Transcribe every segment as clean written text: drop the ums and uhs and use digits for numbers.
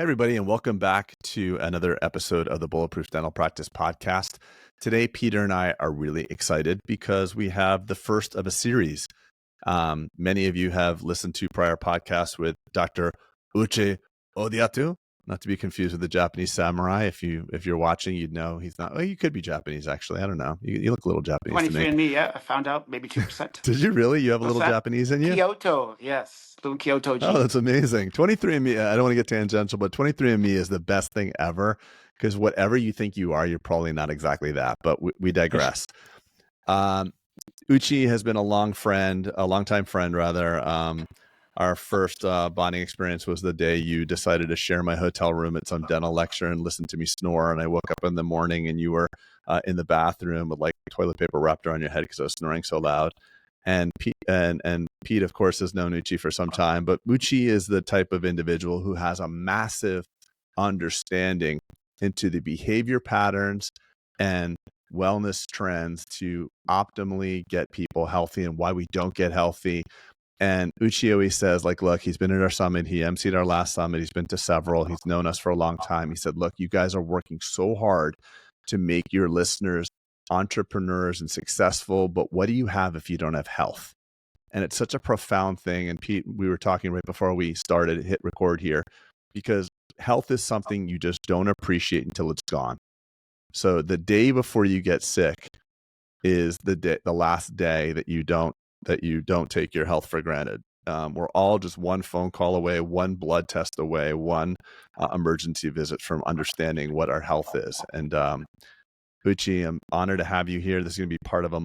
Hey, everybody, and welcome back to another episode of the Bulletproof Dental Practice Podcast. Today, Peter and I are really excited because we have the first of a series. Many of you have listened to prior podcasts with Dr. Uche Odiatu, not to be confused with the Japanese samurai. If you're watching, you'd know he's not. Well, you could be Japanese, actually. I don't know. You look a little Japanese to me. 23andMe, yeah, I found out maybe 2%. Did you really? You have a What's little that? Japanese in you? Kyoto, yes, little Kyoto Oh, gene. that's amazing. 23andMe, I don't want to get tangential, but 23andMe is the best thing ever because whatever you think you are, you're probably not exactly that, but we digress. Uche has been a long time friend rather. Our first bonding experience was the day you decided to share my hotel room at some dental lecture and listen to me snore. And I woke up in the morning and you were in the bathroom with like toilet paper wrapped around your head because I was snoring so loud. And Pete, of course, has known Uche for some time, but Uche is the type of individual who has a massive understanding into the behavior patterns and wellness trends to optimally get people healthy and why we don't get healthy. And Uche always says, like, look, he's been at our summit. He emceed our last summit. He's been to several. He's known us for a long time. He said, look, you guys are working so hard to make your listeners entrepreneurs and successful, but what do you have if you don't have health? And it's such a profound thing. And Pete, we were talking right before we started, hit record here, because health is something you just don't appreciate until it's gone. So the day before you get sick is the last day that you don't take your health for granted. We're all just one phone call away, one blood test away, one emergency visit from understanding what our health is. And Uche, I'm honored to have you here. This is going to be part of a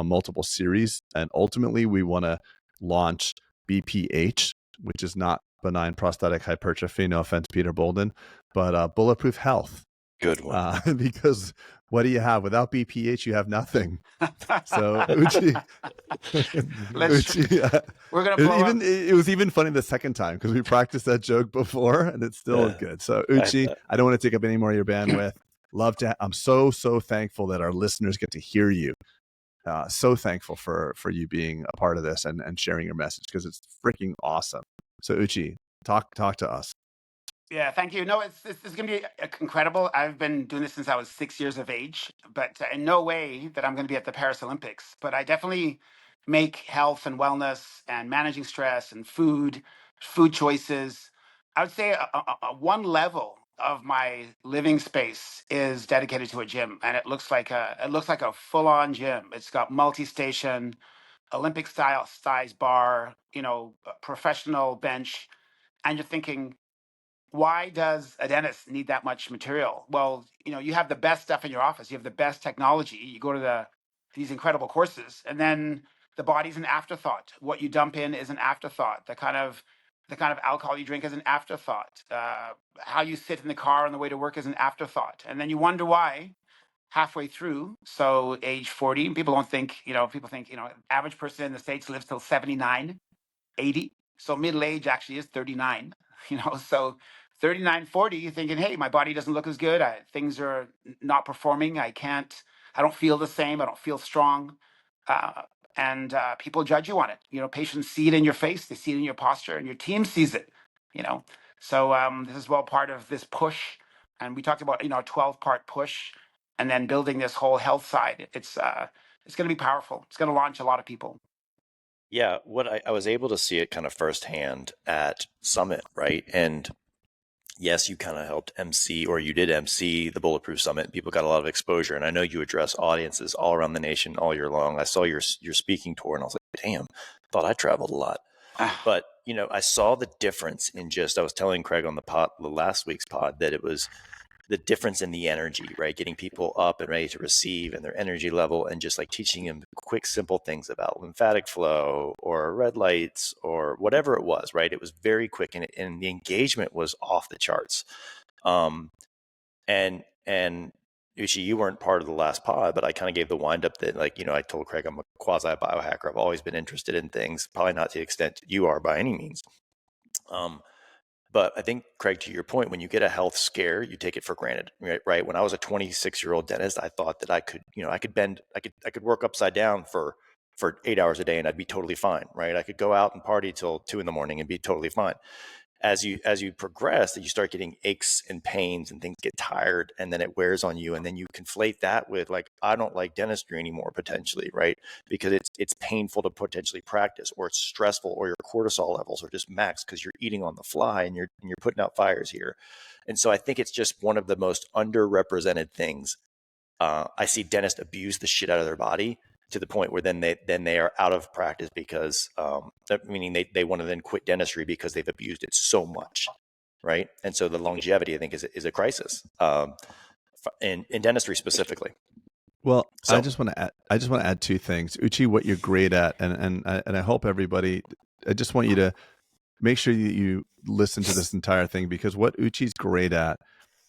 multiple series, and ultimately we want to launch BPH, which is not benign prostatic hypertrophy. No offense, Peter Boulden, but Bulletproof Health. Good one. Because what do you have without BPH? You have nothing. So Uche, We're gonna blow up. It was even funny the second time because we practiced that joke before, and it still is good. So Uche, I don't want to take up any more of your bandwidth. I'm so thankful that our listeners get to hear you. So thankful for you being a part of this and sharing your message because it's freaking awesome. So Uche, talk to us. Yeah, thank you. No, this is going to be incredible. I've been doing this since I was 6 years of age, but in no way that I'm going to be at the Paris Olympics. But I definitely make health and wellness and managing stress and food choices. I would say one level of my living space is dedicated to a gym, and it looks like a full-on gym. It's got multi-station, Olympic style size bar, a professional bench, and you're thinking, why does a dentist need that much material? Well, you have the best stuff in your office. You have the best technology. You go to these incredible courses, and then the body's an afterthought. What you dump in is an afterthought. The kind of alcohol you drink is an afterthought. How you sit in the car on the way to work is an afterthought. And then you wonder why halfway through, so age 40, people think, average person in the States lives till 79, 80. So middle age actually is 39, so 39, 40, you're thinking, hey, my body doesn't look as good. Things are not performing. I don't feel the same. I don't feel strong. And people judge you on it. Patients see it in your face. They see it in your posture, and your team sees it, So this is well part of this push. And we talked about, a 12-part push and then building this whole health side. It's going to be powerful. It's going to launch a lot of people. Yeah, what I was able to see it kind of firsthand at Summit, right? And yes, you kind of helped MC, or you did MC the Bulletproof Summit. People got a lot of exposure, and I know you address audiences all around the nation all year long. I saw your speaking tour, and I was like, damn, thought I traveled a lot. But I saw the difference in I was telling Craig on the last week's pod that it was the difference in the energy, right? Getting people up and ready to receive and their energy level, and just like teaching them quick, simple things about lymphatic flow or red lights or whatever it was, right? It was very quick, and the engagement was off the charts. And Uche, you weren't part of the last pod, but I kind of gave the wind up that, like, I told Craig I'm a quasi biohacker. I've always been interested in things, probably not to the extent you are by any means. But I think, Craig, to your point, when you get a health scare, you take it for granted, right? When I was a 26-year-old dentist, I thought that I could work upside down for 8 hours a day and I'd be totally fine, right? I could go out and party till 2 a.m. and be totally fine. as you progress, that you start getting aches and pains and things get tired, and then it wears on you, and then you conflate that with like, I don't like dentistry anymore potentially, right? Because it's painful to potentially practice, or it's stressful, or your cortisol levels are just max because you're eating on the fly and you're putting out fires here. And so I think it's just one of the most underrepresented things. I see dentists abuse the shit out of their body to the point where then they are out of practice because meaning they want to then quit dentistry because they've abused it so much, right? And so the longevity, I think, is a crisis in dentistry specifically. Well, So I just want to add two things. Uche, what you're great at, and I hope everybody, I just want you to make sure that you listen to this entire thing, because what Uchi's great at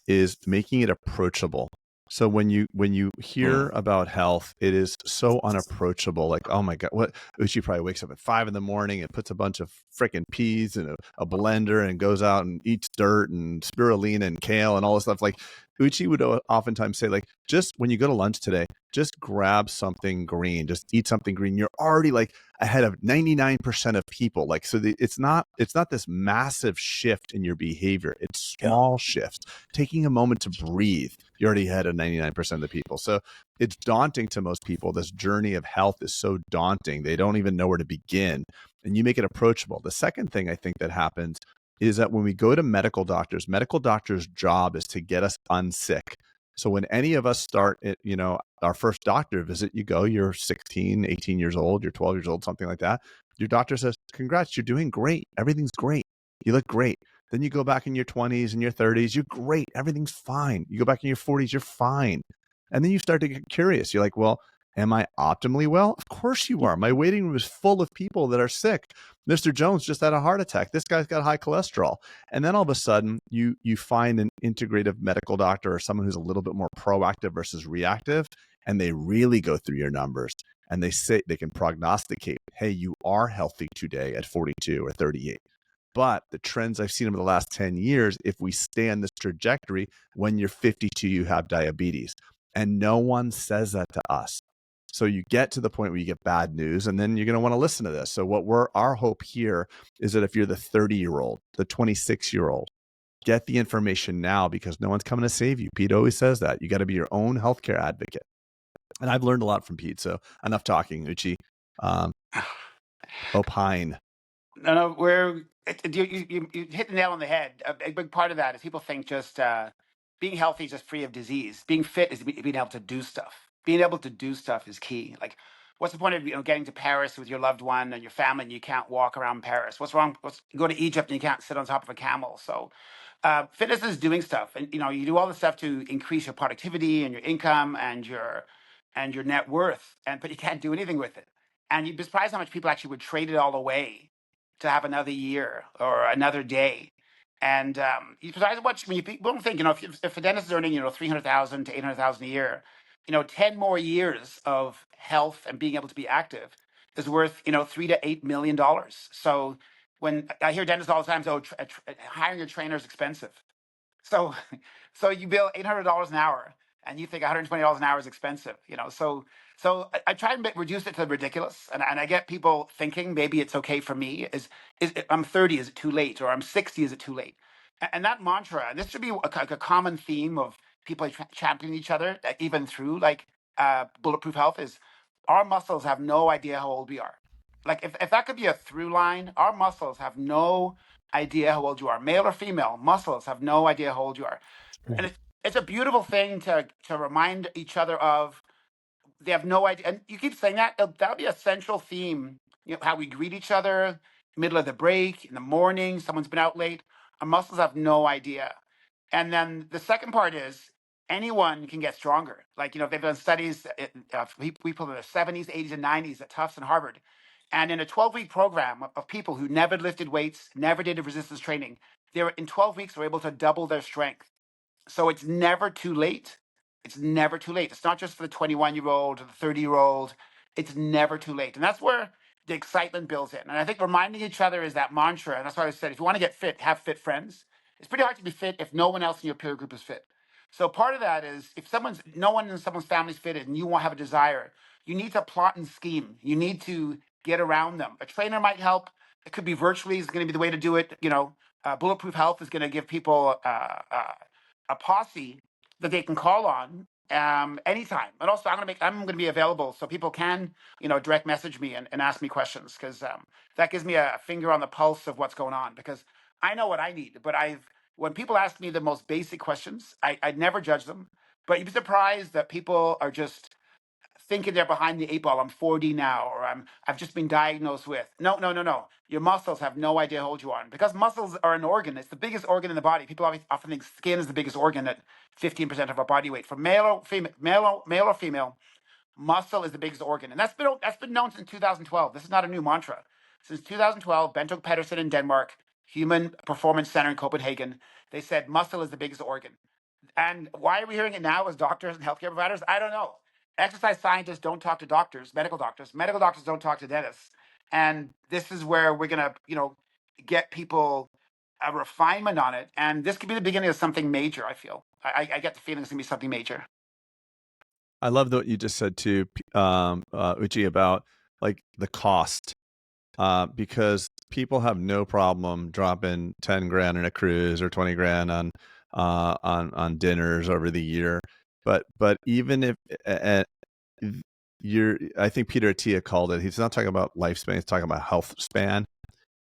is making it approachable. So when you hear about health, it is so unapproachable. Like, oh my God, what? Uchi probably wakes up at 5 a.m. and puts a bunch of freaking peas in a blender and goes out and eats dirt and spirulina and kale and all this stuff. Like, Uchi would oftentimes say, like, just when you go to lunch today, just grab something green, just eat something green. You're already like ahead of 99% of people. Like, so it's not this massive shift in your behavior. It's small shifts. Taking a moment to breathe, you're already ahead of 99% of the people. So it's daunting to most people. This journey of health is so daunting. They don't even know where to begin. And you make it approachable. The second thing I think that happens is that when we go to medical doctors' job is to get us unsick. So when any of us start it, our first doctor visit, you're 16, 18 years old, you're 12 years old, something like that. Your doctor says, congrats, you're doing great. Everything's great. You look great. Then you go back in your 20s and your 30s, you're great. Everything's fine. You go back in your 40s, you're fine. And then you start to get curious. You're like, well, am I optimally well? Of course you are. My waiting room is full of people that are sick. Mr. Jones just had a heart attack. This guy's got high cholesterol. And then all of a sudden, you find an integrative medical doctor or someone who's a little bit more proactive versus reactive, and they really go through your numbers. And they say they can prognosticate, hey, you are healthy today at 42 or 38. But the trends I've seen over the last 10 years, if we stay on this trajectory, when you're 52, you have diabetes. And no one says that to us. So you get to the point where you get bad news, and then you're going to want to listen to this. So our hope here is that if you're the 30-year-old, the 26-year-old, get the information now, because no one's coming to save you. Pete always says that. You got to be your own healthcare advocate. And I've learned a lot from Pete. So enough talking, Uche. Opine. No, you hit the nail on the head. A big part of that is people think just being healthy is just free of disease. Being fit is being able to do stuff. Being able to do stuff is key. Like, what's the point of getting to Paris with your loved one and your family and you can't walk around Paris? What's wrong? You go to Egypt and you can't sit on top of a camel. So fitness is doing stuff, and you do all the stuff to increase your productivity and your income and your net worth, but you can't do anything with it. And you'd be surprised how much people actually would trade it all away to have another year or another day. And you surprised what when people don't think, if a dentist is earning 300,000 to 800,000 a year, 10 more years of health and being able to be active is worth $3 to $8 million. So when I hear dentists all the time, so hiring a trainer is expensive. So so you bill $800 an hour, and you think $120 an hour is expensive. So I try and reduce it to the ridiculous, and I get people thinking maybe it's okay for me. I'm 30, is it too late? Or I'm 60, is it too late? And that mantra, and this should be a common theme of people championing each other, even through Bulletproof Health, is our muscles have no idea how old we are. Like, if that could be a through line, our muscles have no idea how old you are. Male or female, muscles have no idea how old you are. And it's a beautiful thing to remind each other of. They have no idea. And you keep saying that, that'll be a central theme. How we greet each other, middle of the break, in the morning, someone's been out late. Our muscles have no idea. And then the second part is anyone can get stronger. Like, they've done studies, people in the 70s, 80s, and 90s at Tufts and Harvard. And in a 12-week program of people who never lifted weights, never did resistance training, in 12 weeks, were able to double their strength. So it's never too late. It's never too late. It's not just for the 21-year-old or the 30-year-old. It's never too late. And that's where the excitement builds in. And I think reminding each other is that mantra. And that's why I said, if you want to get fit, have fit friends. It's pretty hard to be fit if no one else in your peer group is fit. So part of that is, if no one in someone's family is fitted and you won't have a desire, you need to plot and scheme. You need to get around them. A trainer might help. It could be virtually is going to be the way to do it. Bulletproof Health is going to give people a posse that they can call on anytime. And also, I'm going to be available so people can, direct message me and ask me questions, because that gives me a finger on the pulse of what's going on, because I know what I need. But when people ask me the most basic questions, I'd never judge them. But you'd be surprised that people are just thinking they're behind the eight ball. I'm 40 now, or I've just been diagnosed with. No, no, no, no. Your muscles have no idea how old you are, because muscles are an organ. It's the biggest organ in the body. People often think skin is the biggest organ at 15% of our body weight. For male or female, muscle is the biggest organ, and that's been known since 2012. This is not a new mantra. Since 2012, Bento Pedersen in Denmark, Human Performance Center in Copenhagen, they said muscle is the biggest organ. And why are we hearing it now as doctors and healthcare providers? I don't know. Exercise scientists don't talk to doctors, medical doctors. Medical doctors don't talk to dentists. And this is where we're gonna, get people a refinement on it. And this could be the beginning of something major. I feel. I get the feeling it's gonna be something major. I love what you just said too, Uche, about like the cost, because people have no problem dropping 10 grand on a cruise or 20 grand on dinners over the year. But even if I think Peter Attia called it, he's not talking about lifespan, he's talking about health span.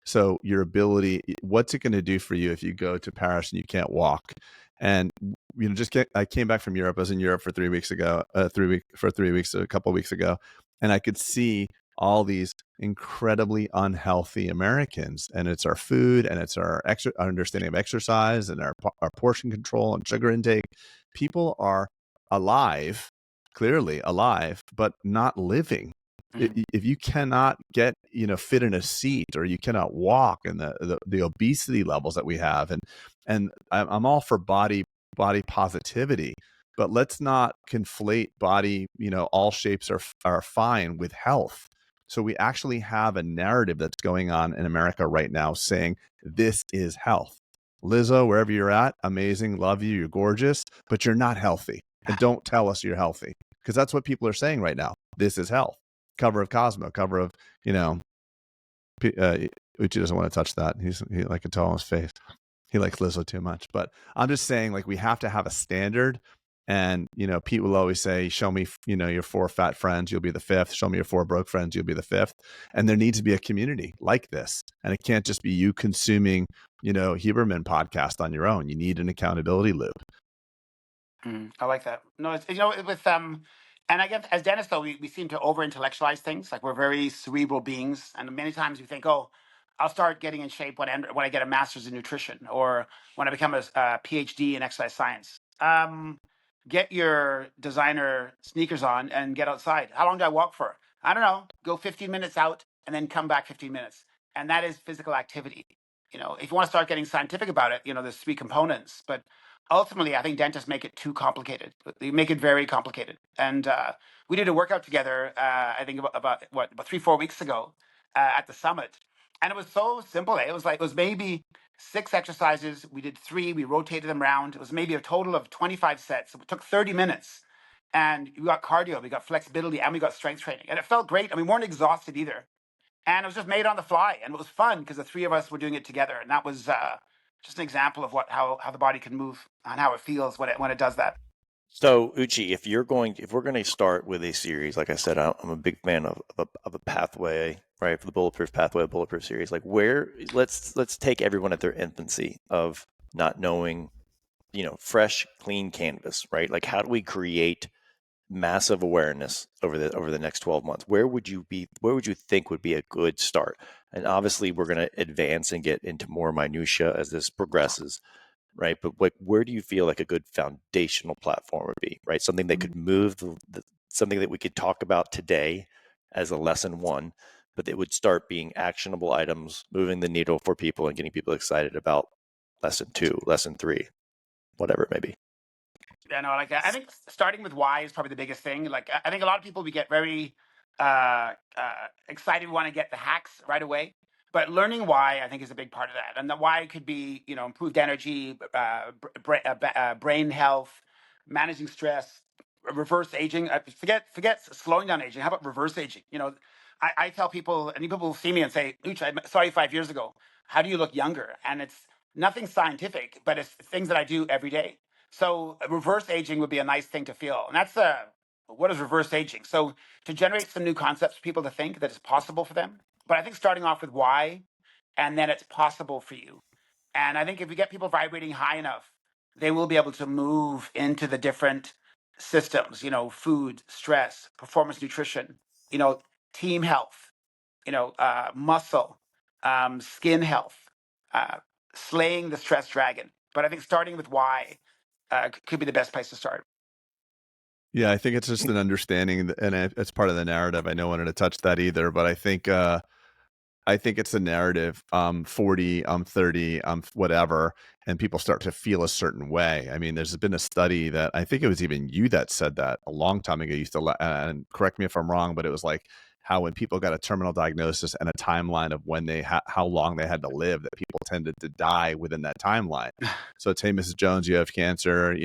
So your ability, what's it going to do for you if you go to Paris and you can't walk? And I came back from Europe. I was in Europe for 3 weeks ago, a couple of weeks ago, and I could see all these incredibly unhealthy Americans. And it's our food, and it's our understanding of exercise, and our portion control and sugar intake. People are alive, clearly alive, but not living. If you cannot get fit in a seat, or you cannot walk, and the obesity levels that we have, and I'm all for body positivity, but let's not conflate body, all shapes are fine with health. So we actually have a narrative that's going on in America right now saying this is health. Lizzo, wherever you're at, amazing, love you, you're gorgeous, but you're not healthy, and don't tell us you're healthy, because that's what people are saying right now. This is health. Cover of Cosmo, cover of, Uche doesn't want to touch that. He I can tell on his face. He likes Lizzo too much. But I'm just saying, like, we have to have a standard. And, Pete will always say, show me, your 4 fat friends, you'll be the 5th. Show me your 4 broke friends, you'll be the 5th. And there needs to be a community like this. And it can't just be you consuming, Huberman podcast on your own. You need an accountability loop. I like that. No, it's, with and I guess as dentists, though, we seem to over intellectualize things. Like, we're very cerebral beings, and many times we think, oh, I'll start getting in shape when I get a master's in nutrition, or when I become a PhD in exercise science. Get your designer sneakers on and get outside. How long do I walk for? I don't know. Go 15 minutes out and then come back 15 minutes, and that is physical activity. If you want to start getting scientific about it, there's 3 components, but ultimately, I think dentists make it too complicated. They make it very complicated. And we did a workout together, I think about 3-4 weeks ago at the summit. And it was so simple. It was maybe 6 exercises. We did 3. We rotated them around. It was maybe a total of 25 sets. It took 30 minutes. And we got cardio, we got flexibility, and we got strength training. And it felt great. And we weren't exhausted either. And it was just made on the fly. And it was fun because the 3 of us were doing it together. And that was just an example of how the body can move and how it feels when it does that. So, Uche, if we're going to start with a series, like I said, I'm a big fan of a pathway, right? For the Bulletproof pathway, Bulletproof series, like let's take everyone at their infancy of not knowing, fresh, clean canvas, right? Like, how do we create massive awareness over the next 12 months? Where would you think would be a good start? And obviously, we're going to advance and get into more minutia as this progresses. Right. But where do you feel like a good foundational platform would be, right? Something that could move something that we could talk about today as a lesson 1, but it would start being actionable items, moving the needle for people and getting people excited about lesson 2, lesson 3, whatever it may be. Yeah, no, like I think starting with why is probably the biggest thing. Like, I think a lot of people, we get very excited, we want to get the hacks right away. But learning why, I think, is a big part of that. And the why could be, improved energy, brain health, managing stress, reverse aging. Forget slowing down aging. How about reverse aging? I tell people, and people will see me and say, Uche, I saw you 5 years ago. How do you look younger? And it's nothing scientific, but it's things that I do every day. So reverse aging would be a nice thing to feel. And that's what is reverse aging? So to generate some new concepts for people to think that it's possible for them. But I think starting off with why, and then it's possible for you. And I think if you get people vibrating high enough, they will be able to move into the different systems, food, stress, performance nutrition, team health, muscle, skin health, uh, slaying the stress dragon. But I think starting with why could be the best place to start. Yeah, I think it's just an understanding, and it's part of the narrative. I don't want to touch that either, but I think it's a narrative. I'm 40, I'm 30, I'm whatever, and people start to feel a certain way. I mean, there's been a study that I think it was even you that said that a long time ago. You used to, and correct me if I'm wrong, but it was like how when people got a terminal diagnosis and a timeline of when how long they had to live, that people tended to die within that timeline. So it's, hey, Mrs. Jones, you have cancer.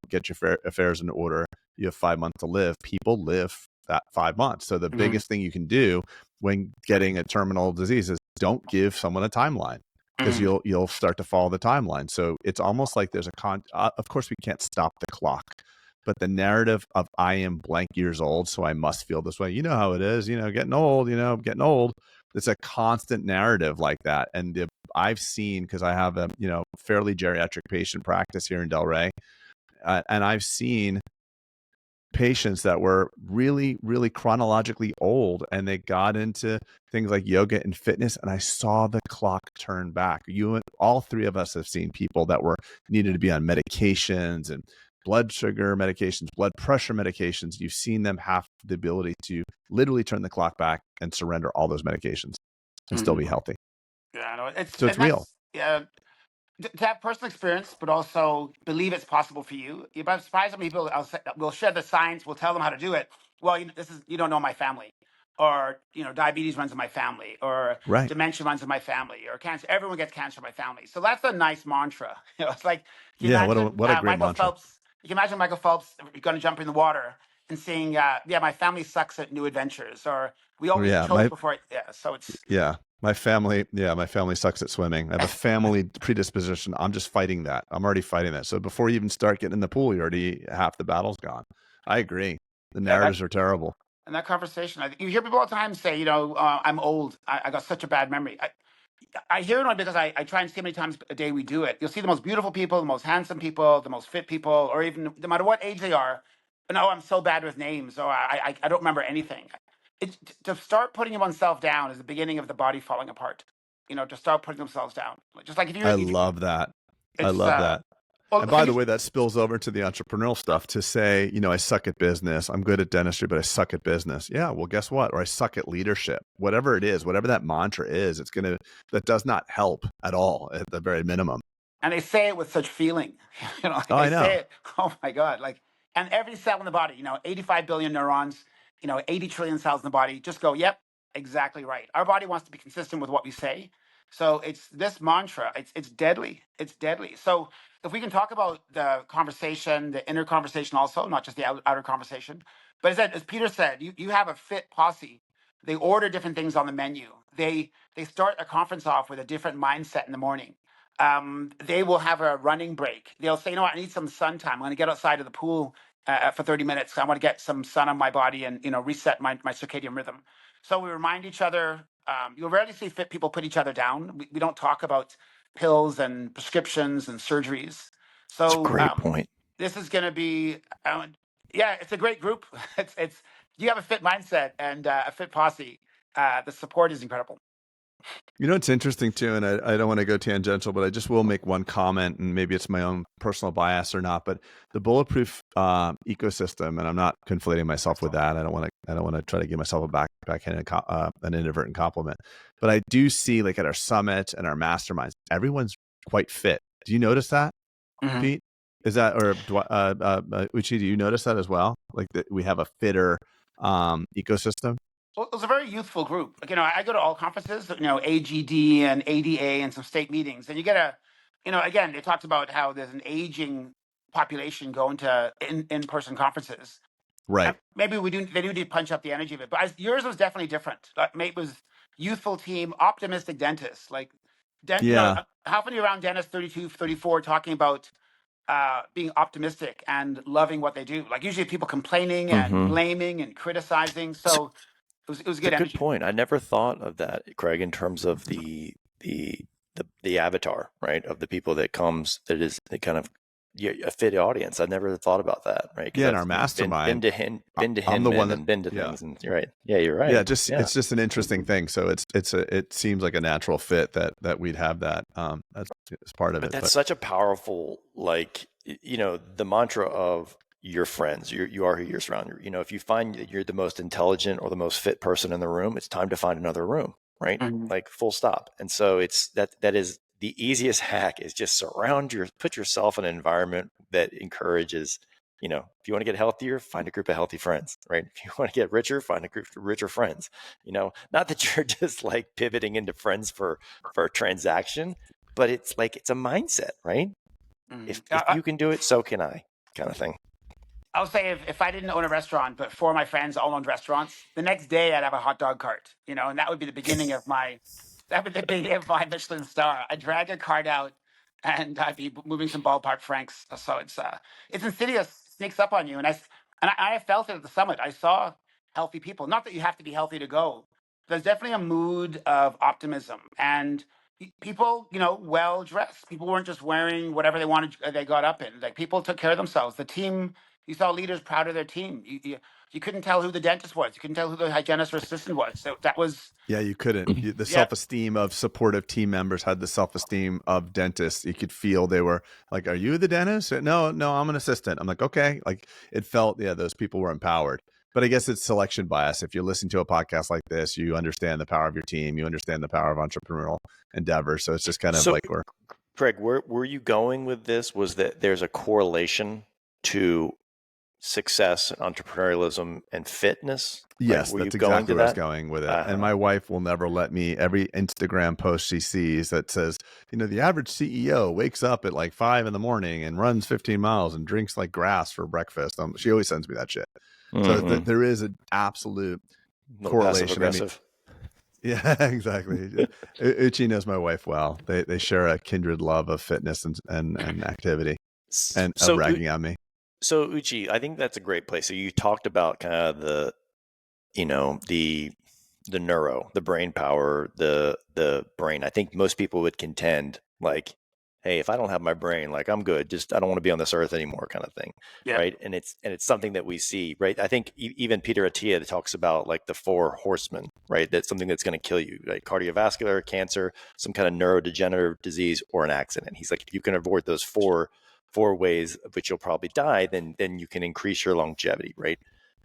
Get your affairs in order. You have 5 months to live. People live that 5 months. So the biggest thing you can do when getting a terminal disease is don't give someone a timeline, because you'll start to follow the timeline. So it's almost like there's of course we can't stop the clock, but the narrative of I am blank years old, so I must feel this way. You know how it is, getting old, getting old. It's a constant narrative like that. And I've seen, because I have a, fairly geriatric patient practice here in Delray, and I've seen patients that were really, really chronologically old, and they got into things like yoga and fitness, and I saw the clock turn back. All three of us have seen people that needed to be on medications and blood sugar medications, blood pressure medications. You've seen them have the ability to literally turn the clock back and surrender all those medications and still be healthy. Yeah, I know. So it's real. Yeah, to have personal experience, but also believe it's possible for you. If I'm surprised how many people will share the science, will tell them how to do it. Well, you don't know my family, or diabetes runs in my family, or Right. dementia runs in my family, or cancer. Everyone gets cancer in my family. So that's a nice mantra. It's like, What a great Michael mantra. Phelps. You can imagine Michael Phelps going to jump in the water and saying, my family sucks at new adventures, or we always choke before. So it's My family sucks at swimming. I have a family predisposition. I'm just fighting that. I'm already fighting that. So before you even start getting in the pool, half the battle's gone. I agree. The narratives are terrible. And that conversation, you hear people all the time say, I'm old. I got such a bad memory. I hear it only because I try and see how many times a day we do it. You'll see the most beautiful people, the most handsome people, the most fit people, or even no matter what age they are. No, I'm so bad with names, or I don't remember anything. To start putting oneself down is the beginning of the body falling apart. To start putting themselves down. Just like if you. I love that. And by the way, that spills over to the entrepreneurial stuff, to say, I suck at business. I'm good at dentistry, but I suck at business. Yeah, well, guess what? Or I suck at leadership. Whatever it is, whatever that mantra is, that does not help at all at the very minimum. And they say it with such feeling. I know. Say it, oh my God. And every cell in the body, 85 billion neurons, 80 trillion cells in the body, just go, yep, exactly right. Our body wants to be consistent with what we say. So it's this mantra. It's deadly. It's deadly. So if we can talk about the conversation, the inner conversation also, not just the outer conversation. But as Peter said, you have a fit posse. They order different things on the menu. They start a conference off with a different mindset in the morning. They will have a running break. They'll say, I need some sun time. I'm going to get outside of the pool for 30 minutes. I want to get some sun on my body and, reset my circadian rhythm. So we remind each other. You'll rarely see fit people put each other down. We don't talk about pills and prescriptions and surgeries. So that's a great point. This is going to be, it's a great group. It's you have a fit mindset and a fit posse. The support is incredible. It's interesting too, and I don't want to go tangential, but I just will make one comment, and maybe it's my own personal bias or not, but the Bulletproof ecosystem, and I'm not conflating myself with that. I don't want to try to give myself a backhand an inadvertent compliment, but I do see, like, at our summit and our masterminds, everyone's quite fit. Do you notice that, Pete? Is that, or Uche, do you notice that as well? Like, that we have a fitter ecosystem? Well, it was a very youthful group. I go to all conferences, AGD and ADA and some state meetings, and you get again, they talked about how there's an aging population going to in-person conferences. Right. Maybe they do need to punch up the energy of it, but yours was definitely different. It was youthful team, optimistic dentists. Like, Yeah. How many around dentists 32, 34 talking about being optimistic and loving what they do? Like usually people complaining and Mm-hmm. blaming and criticizing. So it was It's a good good energy. point. I never thought of that, Craig, in terms of the avatar, right? Of the people that comes that is the kind of a fit audience. I never thought about that, right? Because Yeah. In our I've been mastermind, to him, been to I'm the one Hinman that, and been to yeah. things, and you're right. Yeah, you're Yeah. right. Yeah, It's just an interesting thing. So it seems like a natural fit that we'd have that. That's part of but it. that's But such a powerful, like, the mantra of your friends. You are who you're surrounded. If you find that you're the most intelligent or the most fit person in the room, it's time to find another room, right? Mhm. Like full stop. And so it's that is the easiest hack is just put yourself in an environment that encourages, if you want to get healthier, find a group of healthy friends, right? If you want to get richer, find a group of richer friends. Not that you're just like pivoting into friends for a transaction, but it's like it's a mindset, right? Mhm. If you can do it, so can I, kind of thing. I'll say if I didn't own a restaurant, but four of my friends all owned restaurants, the next day I'd have a hot dog cart, and that would be the beginning of my Michelin star. I'd drag a cart out, and I'd be moving some ballpark francs. So it's insidious, sneaks up on you, and I felt it at the summit. I saw healthy people. Not that you have to be healthy to go. There's definitely a mood of optimism and people, well dressed. People weren't just wearing whatever they wanted. They got up in. Like people took care of themselves. The team. You saw leaders proud of their team. You couldn't tell who the dentist was. You couldn't tell who the hygienist or assistant was. So that was, yeah, you couldn't. The yeah. self-esteem of supportive team members had the self-esteem of dentists. You could feel they were like, "Are you the dentist?" No, I'm an assistant. I'm like, okay. Like it felt, yeah, those people were empowered. But I guess it's selection bias. If you listen to a podcast like this, you understand the power of your team. You understand the power of entrepreneurial endeavor. So it's just kind of So, like we're Craig, where were you going with this? Was that there's a correlation to success, entrepreneurialism, and fitness? Like, yes, were you that's going exactly to where I was that? going with it. And Uh-huh. my wife will never let me, every Instagram post she sees that says, the average CEO wakes up at like 5 in the morning and runs 15 miles and drinks like grass for breakfast. She always sends me that shit. So Mm-hmm. there is an absolute A little passive correlation. I mean, aggressive. yeah, exactly. Uchi knows my wife well. They share a kindred love of fitness and activity and of So, ragging on me. so Uchi, I think that's a great place. So you talked about kind of the neuro, the brain power, the brain. I think most people would contend like, hey, if I don't have my brain, like I'm good. Just I don't want to be on this earth anymore, kind of thing, Yeah. right? And it's something that we see, right? I think even Peter Attia talks about like the four horsemen, right? That's something that's going to kill you, like cardiovascular, cancer, some kind of neurodegenerative disease, or an accident. He's like, if you can avoid those four ways of which you'll probably die, then you can increase your longevity, right?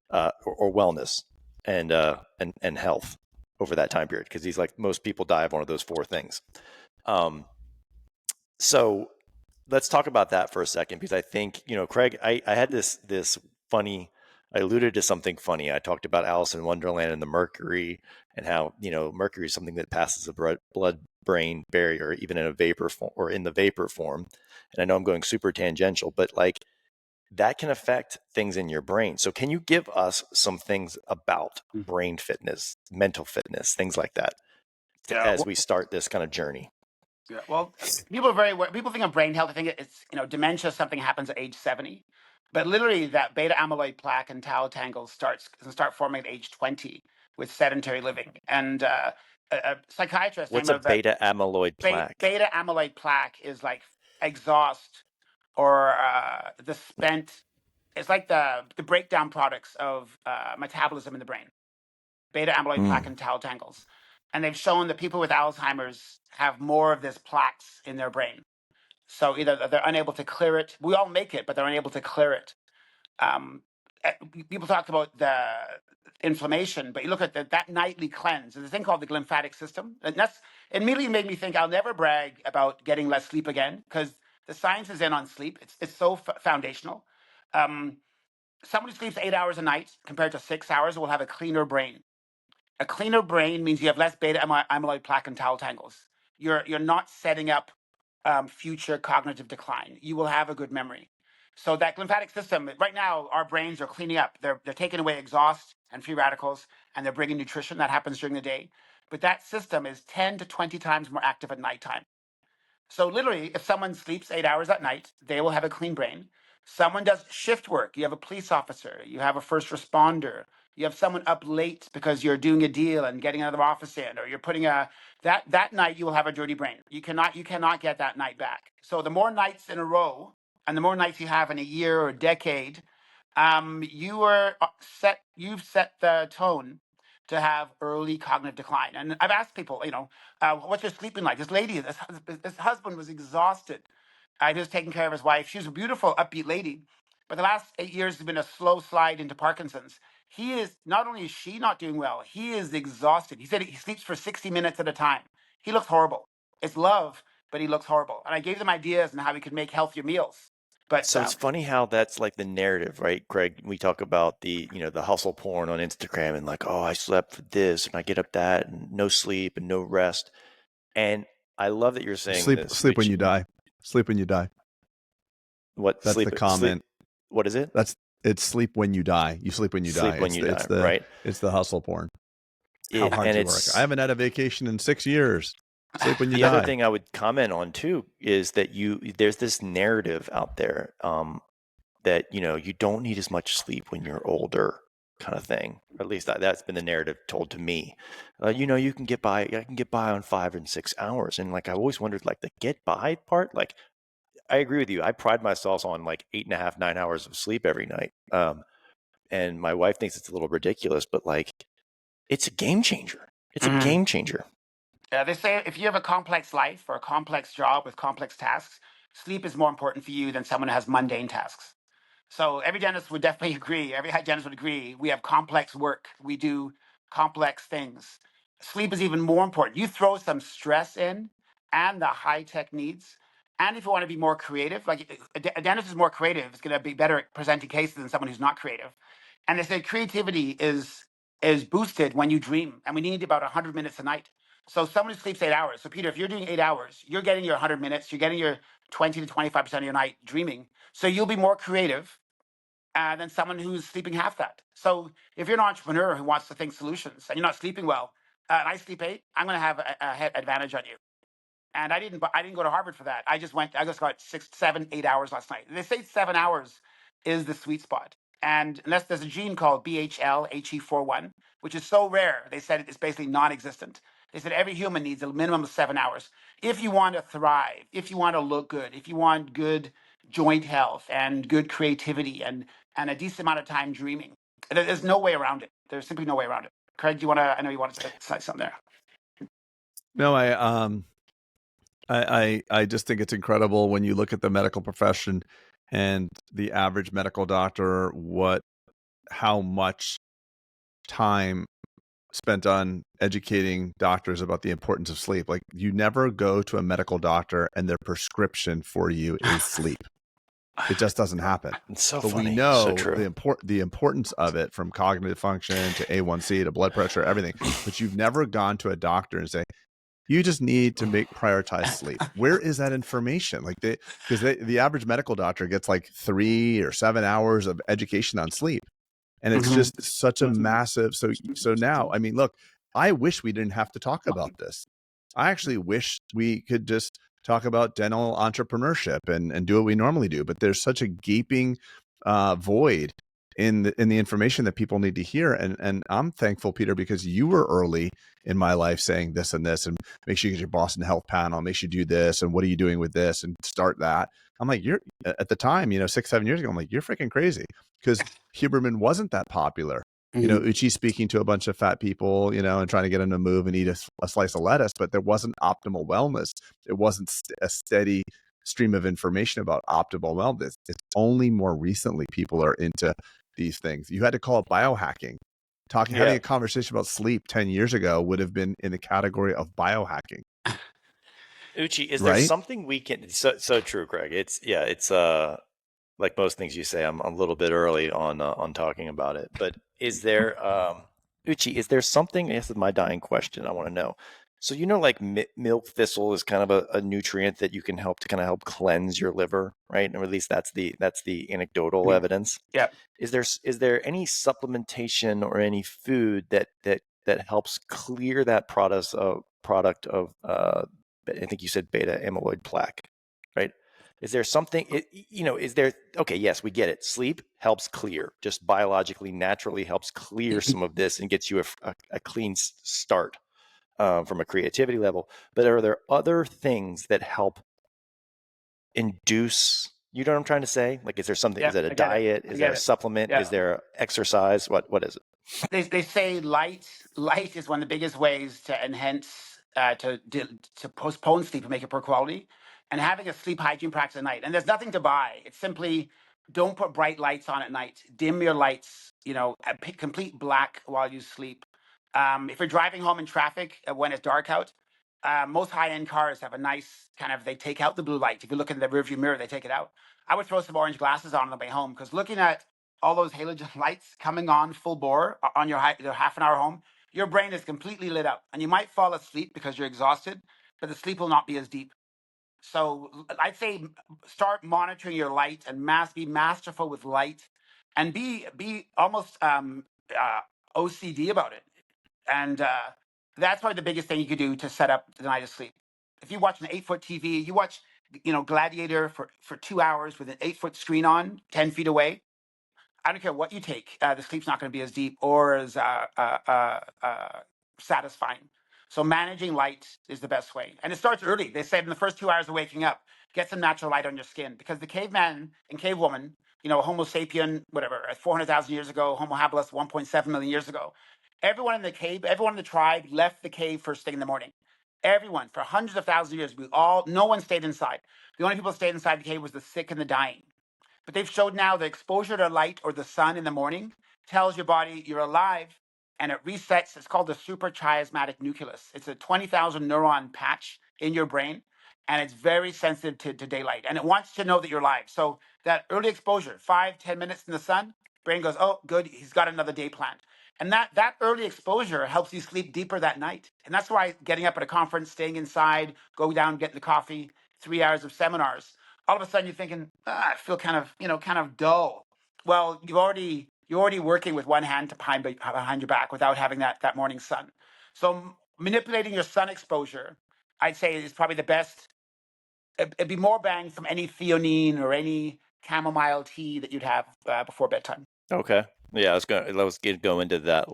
Or wellness and health over that time period, because he's like, most people die of one of those four things. So let's talk about that for a second, because I think, Craig, I had this funny, I alluded to something funny. I talked about Alice in Wonderland and the mercury, and how, mercury is something that passes the blood brain barrier, even in a vapor form or in the vapor form. And I know I'm going super tangential, but like that can affect things in your brain. So can you give us some things about brain fitness, mental fitness, things like that, Yeah. as we start this kind of journey? Yeah, well, people think of brain health. I think it's dementia. Something happens at age 70, but literally that beta amyloid plaque and tau tangles start forming at age 20 with sedentary living. And a psychiatrist What's named a beta amyloid plaque? beta amyloid plaque is like exhaust or the spent. It's like the breakdown products of metabolism in the brain. Beta amyloid plaque Mm. and tau tangles. And they've shown that people with Alzheimer's have more of this plaques in their brain. So either they're unable to clear it. We all make it, but they're unable to clear it. Um, People talk about the inflammation, but you look at that nightly cleanse. There's a thing called the lymphatic system. And it immediately made me think I'll never brag about getting less sleep again, because the science is in on sleep. It's so foundational. Someone who sleeps 8 hours a night compared to 6 hours will have a cleaner brain. A cleaner brain means you have less beta amyloid plaque and tau tangles. You're not setting up future cognitive decline. You will have a good memory. So that lymphatic system, right now, our brains are cleaning up. They're taking away exhaust and free radicals, and they're bringing nutrition that happens during the day. but that system is 10 to 20 times more active at nighttime. So literally, if someone sleeps 8 hours at night, they will have a clean brain. Someone does shift work. You have a police officer, you have a first responder, you have someone up late because you're doing a deal and getting another office in, or you're putting a that night you will have a dirty brain. You cannot get that night back. So the more nights in a row, and the more nights you have in a year or a decade, you've set the tone to have early cognitive decline. And I've asked people, what's your sleeping like? This husband was exhausted. He was taking care of his wife. She was a beautiful, upbeat lady. But the last 8 years has been a slow slide into Parkinson's. He is, not only is she not doing well, he is exhausted. He said he sleeps for 60 minutes at a time. He looks horrible. It's love, but he looks horrible. And I gave them ideas on how we could make healthier meals. But So it's funny how that's like the narrative, right, Craig? We talk about the hustle porn on Instagram and like, oh, I slept for this and I get up that and no sleep and no rest. And I love that you're saying sleep when you die. Sleep when you die. What? That's the comment. What is it? It's sleep when you die. You sleep when you die. Right? It's the hustle porn. How hard to work. I haven't had a vacation in 6 years. Sleep when you die. The other thing I would comment on too is that there's this narrative out there that you don't need as much sleep when you're older, kind of thing. Or at least that's been the narrative told to me. You can get by. I can get by on 5 and 6 hours, and like I always wondered, like the get by part. Like I agree with you. I pride myself on like 8.5, 9 hours of sleep every night. And my wife thinks it's a little ridiculous, but like it's a game changer. It's a game changer. They say if you have a complex life or a complex job with complex tasks, sleep is more important for you than someone who has mundane tasks. So every dentist would definitely agree. Every hygienist would agree. We have complex work. We do complex things. Sleep is even more important. You throw some stress in and the high-tech needs. And if you want to be more creative, like a dentist is more creative, is going to be better at presenting cases than someone who's not creative. And they say creativity is boosted when you dream. And we need about 100 minutes a night. So someone who sleeps 8 hours. So Peter, if you're doing 8 hours, you're getting your 100 minutes, you're getting your 20 to 25% of your night dreaming. So you'll be more creative than someone who's sleeping half that. So if you're an entrepreneur who wants to think solutions and you're not sleeping well, and I sleep 8, I'm going to have a head advantage on you. And I didn't go to Harvard for that. I just got 6, 7, 8 hours last night. They say 7 hours is the sweet spot. And unless there's a gene called BHLHE41, which is so rare, they said it's basically non-existent. They said every human needs a minimum of 7 hours. If you want to thrive, if you want to look good, if you want good joint health and good creativity and a decent amount of time dreaming, there's no way around it. There's simply no way around it. Craig, I know you wanted to say something there. No, I just think it's incredible when you look at the medical profession and the average medical doctor, how much time spent on educating doctors about the importance of sleep. Like you never go to a medical doctor and their prescription for you is sleep. It just doesn't happen. It's so but funny. We know so true. the importance of it, from cognitive function to A1C to blood pressure, everything. But you've never gone to a doctor and say, you just need to prioritize sleep. Where is that information? Like because the average medical doctor gets like 3 or 7 hours of education on sleep. And it's just such a massive. So now, I mean, look, I wish we didn't have to talk about this. I actually wish we could just talk about dental entrepreneurship and do what we normally do. But there's such a gaping void in the information that people need to hear. And I'm thankful, Peter, because you were early in my life saying this and this, and make sure you get your Boston Health panel, make sure you do this, and what are you doing with this, and start that. I'm like, you're at the time, 6, 7 years ago, I'm like, you're freaking crazy, because Huberman wasn't that popular. Uche speaking to a bunch of fat people, and trying to get them to move and eat a slice of lettuce, but there wasn't optimal wellness. It wasn't a steady stream of information about optimal wellness. It's only more recently people are into these things. You had to call it biohacking. Having a conversation about sleep 10 years ago would have been in the category of biohacking. Uche, is there something we can? So true, Craig. It's like most things you say, I'm a little bit early on talking about it. But is there, Uche, is there something? This is my dying question. I want to know. So like milk thistle is kind of a nutrient that you can help cleanse your liver, right? Or at least that's the anecdotal evidence. Yeah. Is there any supplementation or any food that that helps clear that product of I think you said beta amyloid plaque, right? Is there something, is there, okay, yes, we get it. Sleep helps clear, just biologically, naturally helps clear some of this and gets you a clean start from a creativity level. But are there other things that help induce, you know what I'm trying to say? Like, is there something, is it a diet? Is there a supplement? Is there exercise? What is it? They say light is one of the biggest ways to enhance to postpone sleep and make it poor quality, and having a sleep hygiene practice at night. And there's nothing to buy. It's simply don't put bright lights on at night. Dim your lights. Complete black while you sleep. If you're driving home in traffic when it's dark out, most high-end cars have a nice they take out the blue light. If you look in the rearview mirror, they take it out. I would throw some orange glasses on the way home, because looking at all those halogen lights coming on full bore on your half an hour home, your brain is completely lit up, and you might fall asleep because you're exhausted, but the sleep will not be as deep. So I'd say start monitoring your light and be masterful with light, and be almost OCD about it. And that's probably the biggest thing you could do to set up the night of sleep. If you watch an 8-foot TV, you watch Gladiator for 2 hours with an 8-foot screen on 10 feet away, I don't care what you take, the sleep's not going to be as deep or as satisfying. So managing light is the best way. And it starts early. They say in the first 2 hours of waking up, get some natural light on your skin. Because the caveman and cavewoman, Homo sapien, whatever, 400,000 years ago, Homo habilis 1.7 million years ago, everyone in the cave, everyone in the tribe left the cave first thing in the morning. Everyone, for hundreds of thousands of years, no one stayed inside. The only people who stayed inside the cave was the sick and the dying. But they've showed now the exposure to light or the sun in the morning tells your body you're alive, and it resets. It's called the suprachiasmatic nucleus. It's a 20,000 neuron patch in your brain, and it's very sensitive to daylight, and it wants to know that you're alive. So that early exposure, 5-10 minutes in the sun, brain goes, oh, good, he's got another day planned. And that early exposure helps you sleep deeper that night. And that's why getting up at a conference, staying inside, go down, get the coffee, 3 hours of seminars, all of a sudden you're thinking, I feel kind of dull. Well, you're already working with one hand behind your back without having that morning sun. So manipulating your sun exposure, I'd say, is probably the best. It'd be more bang from any theanine or any chamomile tea that you'd have before bedtime. Okay. Yeah, I was going to go into that.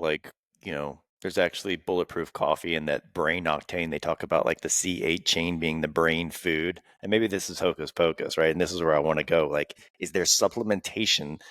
There's actually Bulletproof coffee and that brain octane. They talk about like the C8 chain being the brain food. And maybe this is hocus pocus, right? And this is where I want to go. Like, is there supplementation,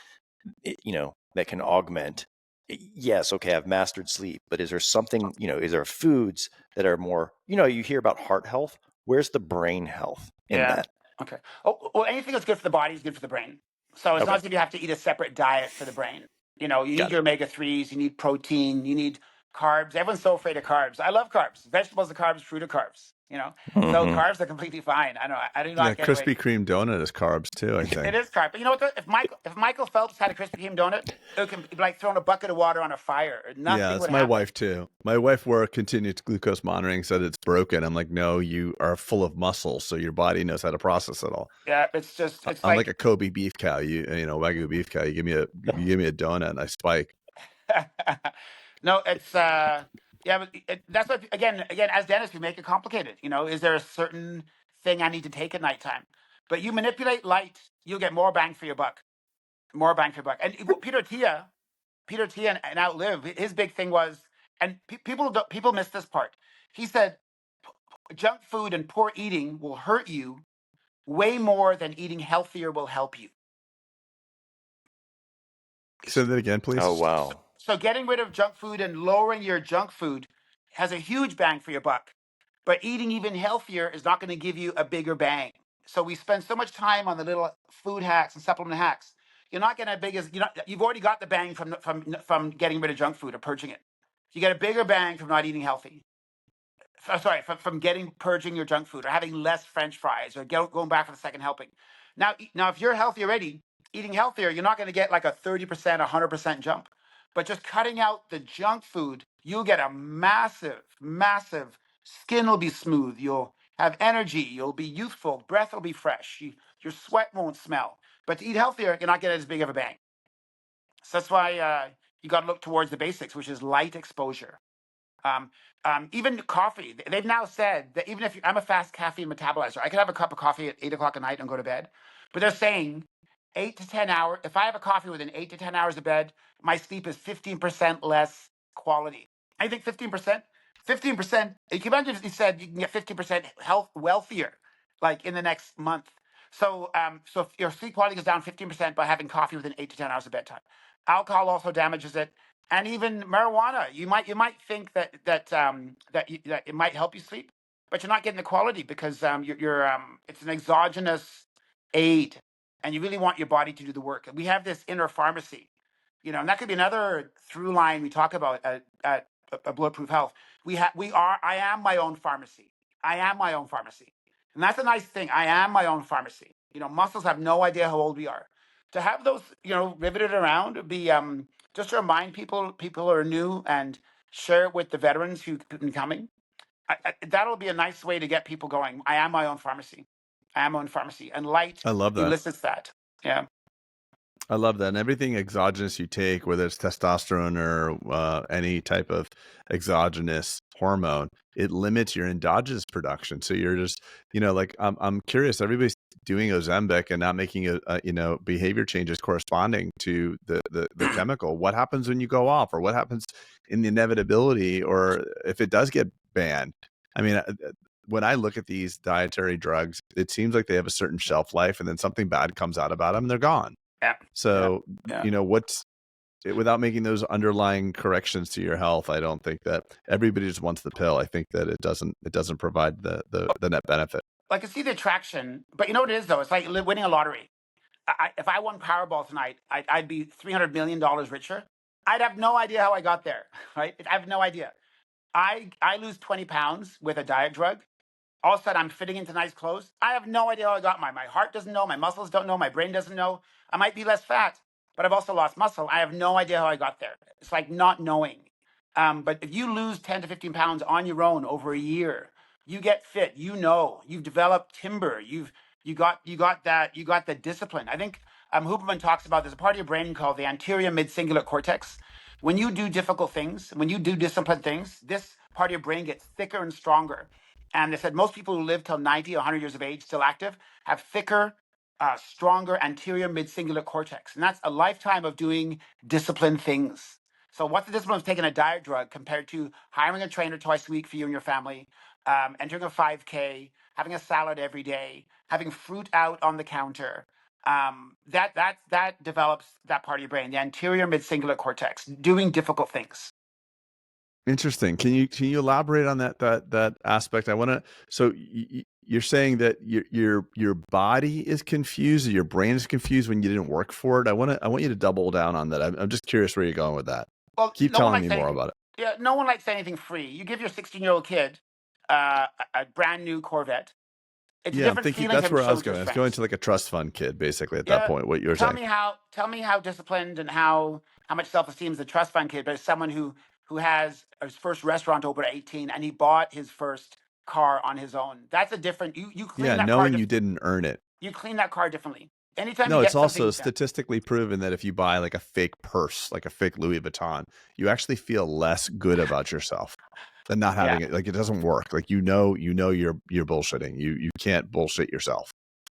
that can augment? Yes, okay, I've mastered sleep, but is there something, is there foods that are more, you hear about heart health? Where's the brain health in that? Okay. Oh, well, anything that's good for the body is good for the brain. So it's not as if you have to eat a separate diet for the brain. You need your omega-3s, you need protein, you need carbs. Everyone's so afraid of carbs. I love carbs. Vegetables are carbs, fruit are carbs. So carbs are completely fine. I do not get Krispy Kreme donut is carbs too, I think. It is carb. But you know what? If Michael Phelps had a Krispy Kreme donut, it can be like throwing a bucket of water on a fire. Nothing yeah, would it's my happen. wife too. My wife wore continuous glucose monitoring, said it's broken. I'm like, no, you are full of muscle, so your body knows how to process it all. Yeah, it's I'm like a Kobe beef cow. Wagyu beef cow. You give me a donut and I spike. No, it's but that's what again as dentists we make it complicated. Is there a certain thing I need to take at nighttime? But you manipulate light, you'll get more bang for your buck. More bang for your buck. And Peter Tia and Outlive, his big thing was, and people miss this part. He said junk food and poor eating will hurt you way more than eating healthier will help you. Say that again, please. Oh, wow. So getting rid of junk food and lowering your junk food has a huge bang for your buck. But eating even healthier is not going to give you a bigger bang. So we spend so much time on the little food hacks and supplement hacks. You're not getting as big as you've already got the bang from getting rid of junk food or purging it. You get a bigger bang from not eating healthy. From purging your junk food or having less French fries or going back for the second helping. Now, if you're healthy already, eating healthier, you're not going to get like a 30%, 100% jump. But just cutting out the junk food, you'll get a massive, massive. Skin will be smooth. You'll have energy. You'll be youthful. Breath will be fresh. Your sweat won't smell. But to eat healthier, you're not getting as big of a bang. So that's why you got to look towards the basics, which is light exposure. Even coffee. They've now said that even if I'm a fast caffeine metabolizer, I could have a cup of coffee at 8 o'clock at night and go to bed. But they're saying 8 to 10 hours. If I have a coffee within 8 to 10 hours of bed, my sleep is 15% less quality. I think 15%. 15%. You can imagine if you said you can get 15% health wealthier, like in the next month. So if your sleep quality goes down 15% by having coffee within 8 to 10 hours of bedtime. Alcohol also damages it, and even marijuana. You might think that it might help you sleep, but you're not getting the quality because it's an exogenous aid, and you really want your body to do the work. And we have this inner pharmacy, and that could be another through line we talk about at Bulletproof Health. I am my own pharmacy. I am my own pharmacy. And that's a nice thing. I am my own pharmacy. Muscles have no idea how old we are. To have those, riveted around would be just to remind people who are new and share it with the veterans who've been coming. That'll be a nice way to get people going. I am my own pharmacy. I am my own pharmacy. And light I love that. elicits that. Yeah. I love that. And everything exogenous you take, whether it's testosterone or any type of exogenous hormone, it limits your endogenous production. So you're just, like I'm curious. Everybody's doing Ozempic and not making behavior changes corresponding to the chemical. What happens when you go off, or what happens in the inevitability, or if it does get banned? I mean, when I look at these dietary drugs, it seems like they have a certain shelf life, and then something bad comes out about them, and they're gone. Yeah. So, Yeah. Without making those underlying corrections to your health, I don't think that everybody just wants the pill. I think that it doesn't provide the net benefit. I can see the attraction, but you know what it is though? It's like winning a lottery. If I won Powerball tonight, I'd be $300 million richer. I'd have no idea how I got there, right? I have no idea. I lose 20 pounds with a diet drug. All of a sudden, I'm fitting into nice clothes. I have no idea how I got my heart doesn't know, my muscles don't know, my brain doesn't know. I might be less fat, but I've also lost muscle. I have no idea how I got there. It's like not knowing. But if you lose 10 to 15 pounds on your own over a year, you get fit. You've developed timber. You got the discipline. I think Huberman talks about there's a part of your brain called the anterior mid-cingulate cortex. When you do difficult things, when you do disciplined things, this part of your brain gets thicker and stronger. And they said most people who live till 90 or 100 years of age, still active, have thicker, stronger anterior mid-cingulate cortex. And that's a lifetime of doing disciplined things. So what's the discipline of taking a diet drug compared to hiring a trainer twice a week for you and your family, entering a 5K, having a salad every day, having fruit out on the counter? That develops that part of your brain, the anterior mid-cingulate cortex, doing difficult things. Interesting. Can you elaborate on that aspect? I want to. So you're saying that your body is confused, or your brain is confused when you didn't work for it. I want you to double down on that. I'm just curious where you're going with that. Well, Keep telling me more about it. Yeah, no one likes anything free. You give your 16-year-old kid a brand new Corvette. It's a I'm different thinking feeling that's to where I show was to his going. I was friends. going to like a trust fund kid, basically, at that point. What you were saying. Tell me how disciplined and how much self-esteem is the trust fund kid, but as someone who has his first restaurant over at 18 and he bought his first car on his own. That's a different. You clean that car. Knowing you didn't earn it. You clean that car differently. Anytime No, you get it's also something, statistically proven that if you buy like a fake purse, like a fake Louis Vuitton, you actually feel less good about yourself than not having it. Like it doesn't work. Like you're bullshitting. You can't bullshit yourself.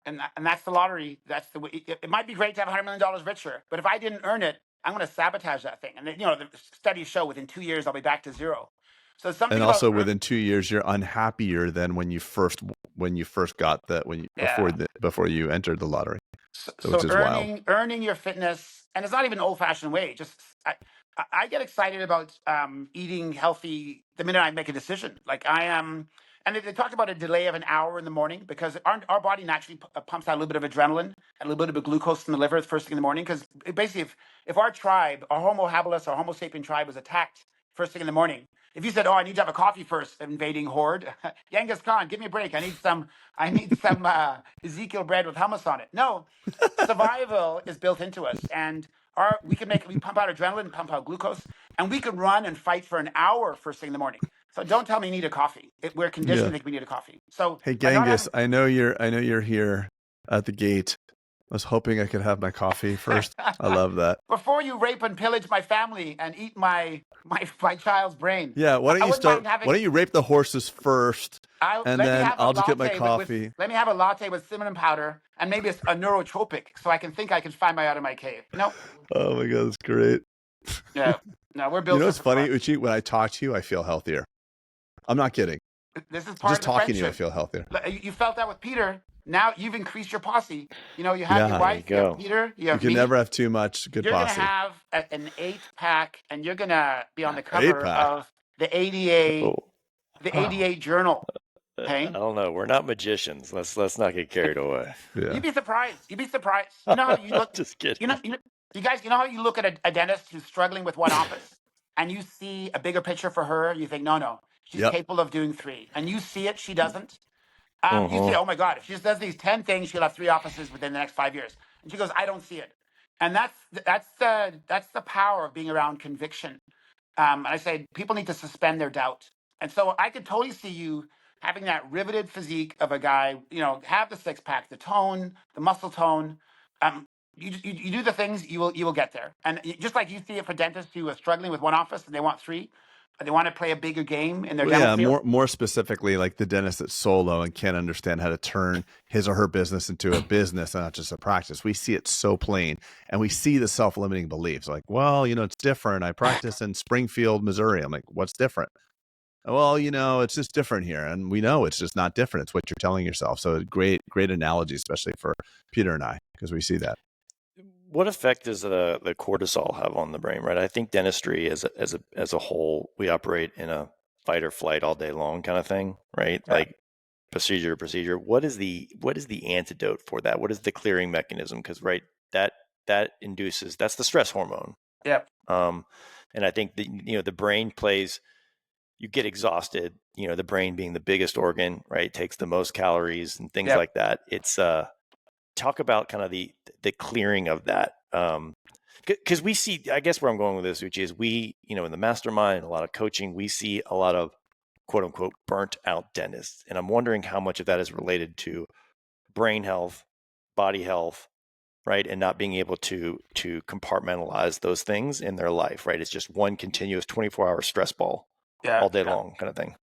And that's the lottery. That's the way. It might be great to have $100 million richer, but if I didn't earn it, I'm going to sabotage that thing. And the studies show within 2 years I'll be back to zero. So something. And also within 2 years, you're unhappier than when you first got that before you entered the lottery. So earning your fitness, and it's not even old-fashioned way. Just I get excited about eating healthy the minute I make a decision. Like I am. And they talked about a delay of an hour in the morning because our body naturally pumps out a little bit of adrenaline and a little bit of glucose in the liver the first thing in the morning. Because basically, if our tribe, our Homo habilis, our Homo sapien tribe was attacked first thing in the morning, if you said, "Oh, I need to have a coffee first," invading horde, Genghis Khan, give me a break. I need some Ezekiel bread with hummus on it. No, survival is built into us, and we pump out adrenaline, pump out glucose, and we can run and fight for an hour first thing in the morning. So don't tell me you need a coffee. We're conditioned to think we need a coffee. So hey Genghis, I know you're here at the gate. I was hoping I could have my coffee first. I love that. Before you rape and pillage my family and eat my child's brain. Yeah, why I don't you wouldn't start? mind having. Why don't you rape the horses first, and Let me then have a I'll just get my latte coffee. let me have a latte with cinnamon powder and maybe a neurotropic, so I can think I can find my way out of my cave. No, Oh my god, that's great. no, no. We're You built know what's funny, different. Uche? When I talk to you, I feel healthier. I'm not kidding. This is part Just of the talking to you, I friendship. feel healthier. You felt that with Peter. Now you've increased your posse. You know, you have Yeah. your There you wife, you have go. Peter, you You have can me. never have too much good You're going to posse. have an 8-pack, and you're going to be on the cover 8-pack. of the ADA, Oh, the ADA journal. I Hey, don't know. We're not magicians. Let's not get carried away. Yeah. you'd be surprised. You'd be surprised. You know how you look. Just kidding. You guys, you know how you look at a dentist who's struggling with one office, and you see a bigger picture for her. You think, no, she's Yep. capable of doing 3, and you see it, she doesn't. You Mhm. say, oh my God, if she just does these 10 things, she'll have 3 offices within the next 5 years. And she goes, I don't see it. And that's the power of being around conviction. And I say people need to suspend their doubt. And so I could totally see you having that riveted physique of a guy, have the 6-pack, the tone, the muscle tone. You do the things, you will get there. And just like you see it for dentists who are struggling with one office and they want 3, they want to play a bigger game in their Well, dental yeah, field. more specifically, like the dentist that's solo and can't understand how to turn his or her business into a business and not just a practice. We see it so plain, and we see the self-limiting beliefs. Like, well, it's different. I practice in Springfield, Missouri. I'm like, what's different? Well, it's just different here, and we know it's just not different. It's what you're telling yourself. So great analogy, especially for Peter and I, because we see that. What effect does the cortisol have on the brain? Right. I think dentistry as a whole, we operate in a fight or flight all day long kind of thing, right? Yeah. Like procedure to procedure. What is the antidote for that? What is the clearing mechanism? Because that induces, that's the stress hormone. Yep. And I think the brain plays. You get exhausted. The brain being the biggest organ, right, takes the most calories and things Yep. like that. It's talk about kind of the clearing of that. Because we see, I guess where I'm going with this, which is we, in the mastermind, a lot of coaching, we see a lot of quote unquote burnt out dentists. And I'm wondering how much of that is related to brain health, body health, right? And not being able to compartmentalize those things in their life, right? It's just one continuous 24-hour stress ball all day long kind of thing.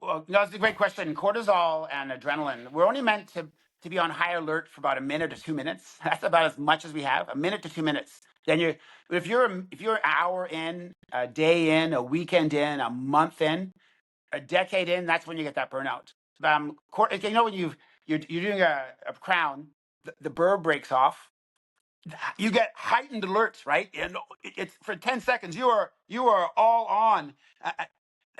Well, that's a great question. Cortisol and adrenaline, we're only meant to be on high alert for about a minute to 2 minutes. That's about as much as we have, a minute to 2 minutes. Then if you're an hour in, a day in, a weekend in, a month in, a decade in, that's when you get that burnout. When you're doing a crown, the burr breaks off. You get heightened alerts, right? And it's for 10 seconds. You are all on.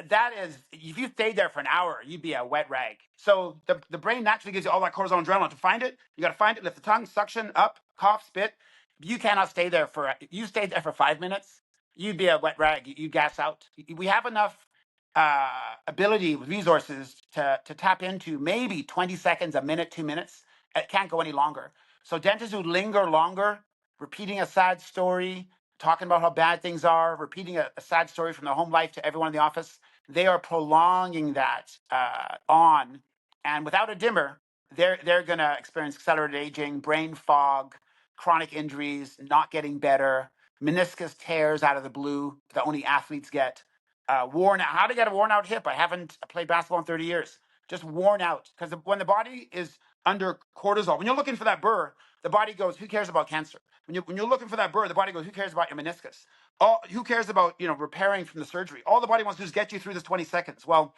That is, if you stayed there for an hour, you'd be a wet rag. So the brain naturally gives you all that cortisol and adrenaline. To find it, you got to find it, lift the tongue, suction, up, cough, spit. You cannot stay there you stayed there for 5 minutes, you'd be a wet rag. You gas out. We have enough ability, resources to tap into maybe 20 seconds, a minute, 2 minutes. It can't go any longer. So dentists who linger longer, repeating a sad story, talking about how bad things are, repeating a sad story from their home life to everyone in the office, they are prolonging that on. And without a dimmer, they're going to experience accelerated aging, brain fog, chronic injuries, not getting better, meniscus tears out of the blue that only athletes get. Worn out. How to get a worn out hip? I haven't played basketball in 30 years. Just worn out. Because when the body is under cortisol, when you're looking for that burr, the body goes, who cares about cancer? When you're looking for that burr, the body goes, who cares about your meniscus? Who cares about repairing from the surgery? All the body wants to do is get you through this 20 seconds. Well,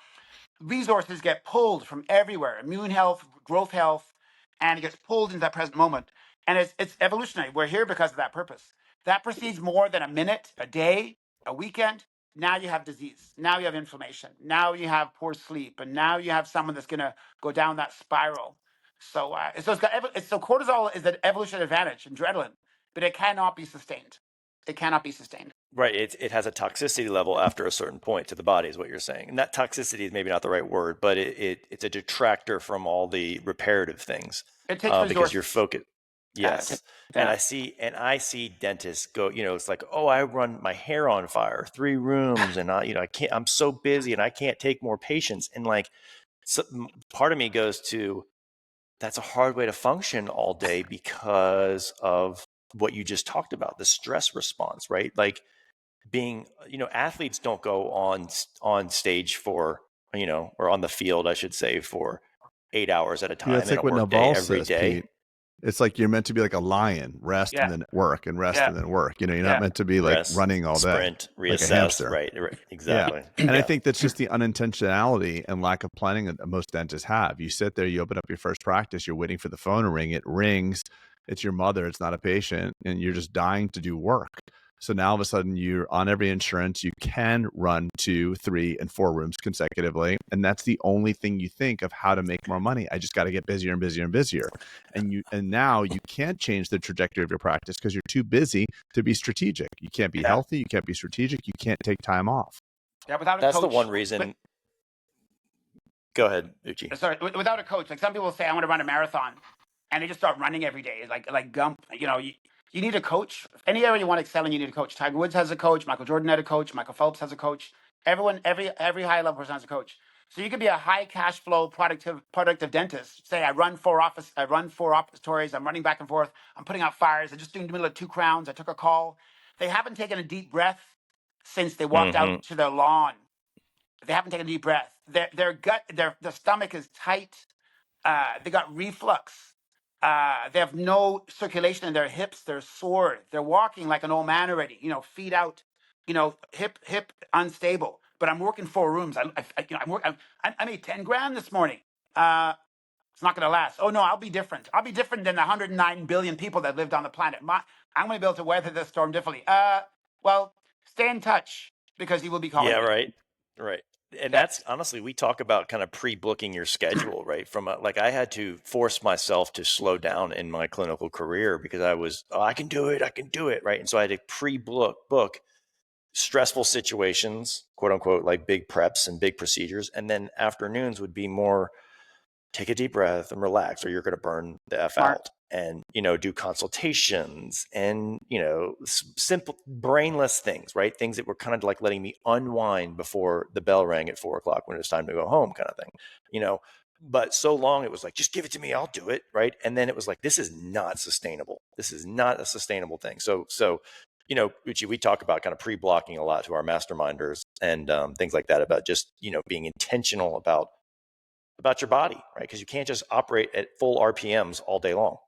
resources get pulled from everywhere, immune health, growth health, and it gets pulled into that present moment. And it's evolutionary. We're here because of that purpose. That precedes more than a minute, a day, a weekend. Now you have disease. Now you have inflammation. Now you have poor sleep. And now you have someone that's going to go down that spiral. So cortisol is an evolutionary advantage, adrenaline, but it cannot be sustained. It cannot be sustained. Right. It has a toxicity level after a certain point to the body is what you're saying. And that toxicity is maybe not the right word, but it's a detractor from all the reparative things. It takes resources. Because you're focused. Yes. And I see dentists go, it's like, oh, I run my hair on fire, 3 rooms, and I can't, I'm so busy and I can't take more patients. And like, so part of me goes to, that's a hard way to function all day because of what you just talked about, the stress response, right? Like being, athletes don't go on stage for, or on the field, I should say, for 8 hours at a Yeah, time it's in like a what work day Naval every says, day. Pete. It's like you're meant to be like a lion, rest and Yeah. then work, and rest Yeah. and then work. You're Yeah. not meant to be like Rest, running all day, sprint, like a reassess, hamster. right? Yeah. Exactly. And I Yeah. think that's just the unintentionality and lack of planning that most dentists have. You sit there, you open up your first practice, you're waiting for the phone to ring, it rings, it's your mother, it's not a patient, and you're just dying to do work. So now all of a sudden you're on every insurance, you can run 2, 3, and 4 rooms consecutively. And that's the only thing you think of how to make more money. I just got to get busier and busier and busier. And now you can't change the trajectory of your practice because you're too busy to be strategic. You can't be healthy, you can't be strategic, you can't take time off. Yeah, without a That's coach. the one reason. Go ahead, Uche. Sorry, without a coach, like some people say, I want to run a marathon, and they just start running every day, like Gump. You need a coach. Any area you want to excel in, you need a coach. Tiger Woods has a coach. Michael Jordan had a coach. Michael Phelps has a coach. Everyone, every high level person has a coach. So you could be a high cash flow, productive dentist. Say I run 4 operatories. I'm running back and forth. I'm putting out fires. I'm just doing the middle of 2 crowns. I took a call. They haven't taken a deep breath since they walked out to their lawn. They haven't taken a deep breath. Their gut, their stomach is tight. They got reflux. They have no circulation in their hips. They're sore. They're walking like an old man already. Feet out. Hip unstable. But I'm working 4 rooms. I made 10 grand this morning. It's not going to last. Oh no, I'll be different. I'll be different than the 109 billion people that lived on the planet. I'm going to be able to weather this storm differently. Well, stay in touch because he will be calling. Yeah, me. Right. And that's honestly, we talk about kind of pre-booking your schedule, right? I had to force myself to slow down in my clinical career because I can do it, right? And so I had to book stressful situations, quote unquote, like big preps and big procedures. And then afternoons would be more take a deep breath and relax, or you're going to burn the F out. And, do consultations and, simple brainless things, right? Things that were kind of like letting me unwind before the bell rang at 4:00 when it was time to go home kind of thing, but so long it was like, just give it to me, I'll do it. Right. And then it was like, this is not sustainable. This is not a sustainable thing. So, Uche, we talk about kind of pre-blocking a lot to our masterminders and things like that about just, being intentional about your body, right? Because you can't just operate at full RPMs all day long.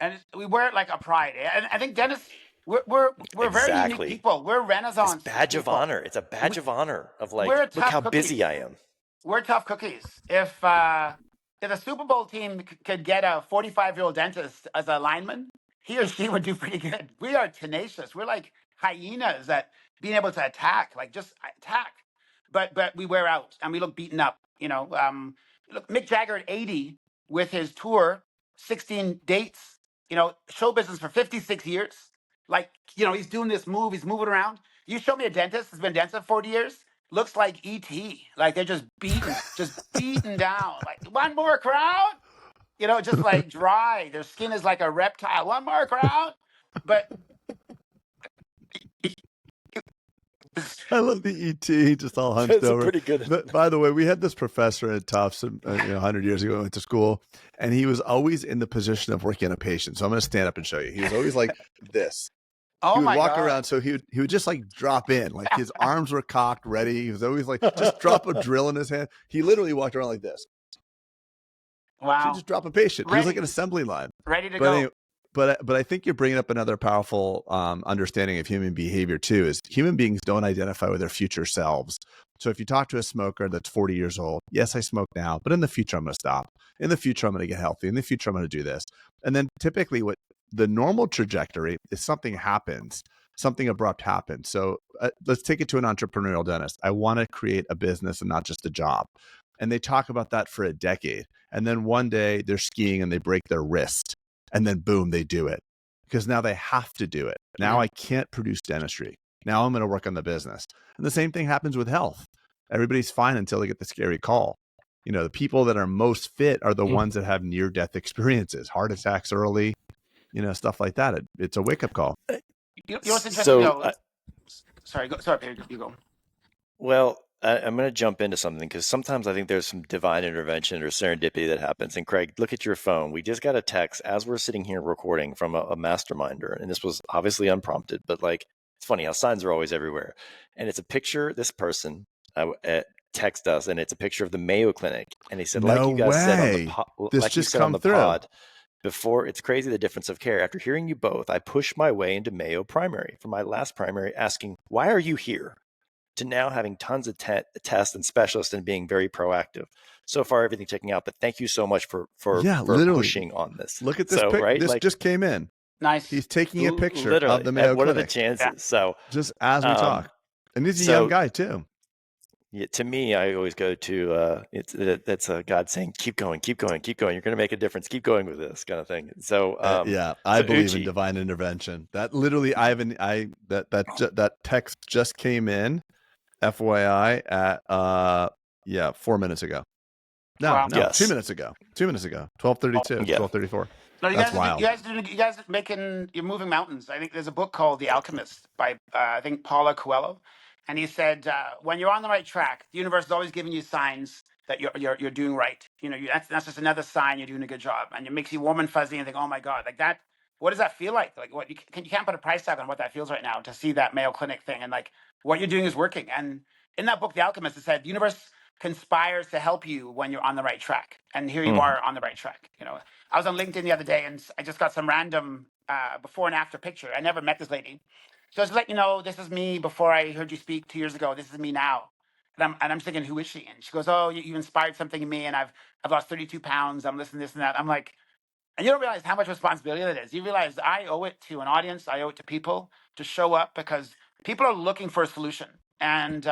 And we wear it like a pride. And I think dentists, we're very unique people. We're Renaissance. It's badge of honor. It's a badge of honor of like, look how busy I am. We're tough cookies. If the Super Bowl team could get a 45-year-old dentist as a lineman, he or she would do pretty good. We are tenacious. We're like hyenas at being able to attack, like just attack. But we wear out and we look beaten up. Look, Mick Jagger at 80 with his tour, 16 dates. Show business for 56 years. Like, he's doing this move. He's moving around. You show me a dentist that's been a dentist for 40 years. Looks like E.T. Like they're just beaten down. Like, one more crowd? Just like dry. Their skin is like a reptile. One more crowd? But I love the ET, just all hunched over. Pretty good. But by the way, we had this professor at Tufts 100 years ago. I went to school, and he was always in the position of working on a patient. So I'm going to stand up and show you. He was always like this. Oh, he would walk around, so he would just like drop in, like his arms were cocked, ready. He was always like just drop a drill in his hand. He literally walked around like this. Wow! So just drop a patient. He was like an assembly line, ready to go. Anyway, but I think you're bringing up another powerful understanding of human behavior too. Is human beings don't identify with their future selves. So if you talk to a smoker that's 40 years old, yes, I smoke now, but in the future I'm going to stop. In the future I'm going to get healthy. In the future I'm going to do this. And then typically what the normal trajectory is something happens, something abrupt happens. So let's take it to an entrepreneurial dentist. I want to create a business and not just a job. And they talk about that for a decade. And then one day they're skiing and they break their wrist. And then boom, they do it because now they have to do it. Now I can't produce dentistry. Now I'm going to work on the business. And the same thing happens with health. Everybody's fine until they get the scary call. The people that are most fit are the ones that have near-death experiences, heart attacks early, stuff like that. It's a wake-up call. What's interesting? Sorry, Peter, you go. Well, I'm going to jump into something because sometimes I think there's some divine intervention or serendipity that happens. And Craig, look at your phone. We just got a text as we're sitting here recording from a masterminder. And this was obviously unprompted, but like, it's funny how signs are always everywhere. And it's a picture, this person text us, and it's a picture of the Mayo Clinic. And he said, like No you guys said on way. the This like you just said on come the through. pod before, it's crazy the difference of care. After hearing you both, I pushed my way into Mayo Primary for my last primary, asking, why are you here? To now having tons of tests and specialists and being very proactive. So far, everything checking out. But thank you so much for literally pushing on this. Look at this so, pic. right? This like, just came in. Nice. He's taking a picture literally, of the Mayo what Clinic. are the chances? Yeah. So just as we talk, and he's a young guy too. Yeah, to me, I always go to that's God saying, keep going, keep going, keep going. You're going to make a difference. Keep going with this kind of thing. So I believe Uche, in divine intervention. That literally, that text just came in, FYI, at 4 minutes ago. No, Yes. 2 minutes ago. 2 minutes ago. 12:32, Yeah. 12:34. No, you That's guys, wild. you guys you're moving mountains. I think there's a book called The Alchemist by I think Paulo Coelho, and he said when you're on the right track, the universe is always giving you signs that you're doing right. You know, that's just another sign you're doing a good job, and it makes you warm and fuzzy and think, oh my god, like that. What does that feel like? Like what you can't put a price tag on what that feels right now to see that Mayo Clinic thing, and like what you're doing is working. And in that book, The Alchemist, it said the universe conspires to help you when you're on the right track, and here you are on the right track. You know. I was on LinkedIn the other day and I just got some random before and after picture. I never met this lady. So just let you know, this is me before I heard you speak 2 years ago. This is me now. And I'm thinking, who is she? And she goes, oh, you inspired something in me, and I've lost 32 pounds. I'm listening to this and that. I'm like, and you don't realize how much responsibility that is. You realize I owe it to an audience. I owe it to people to show up because people are looking for a solution. And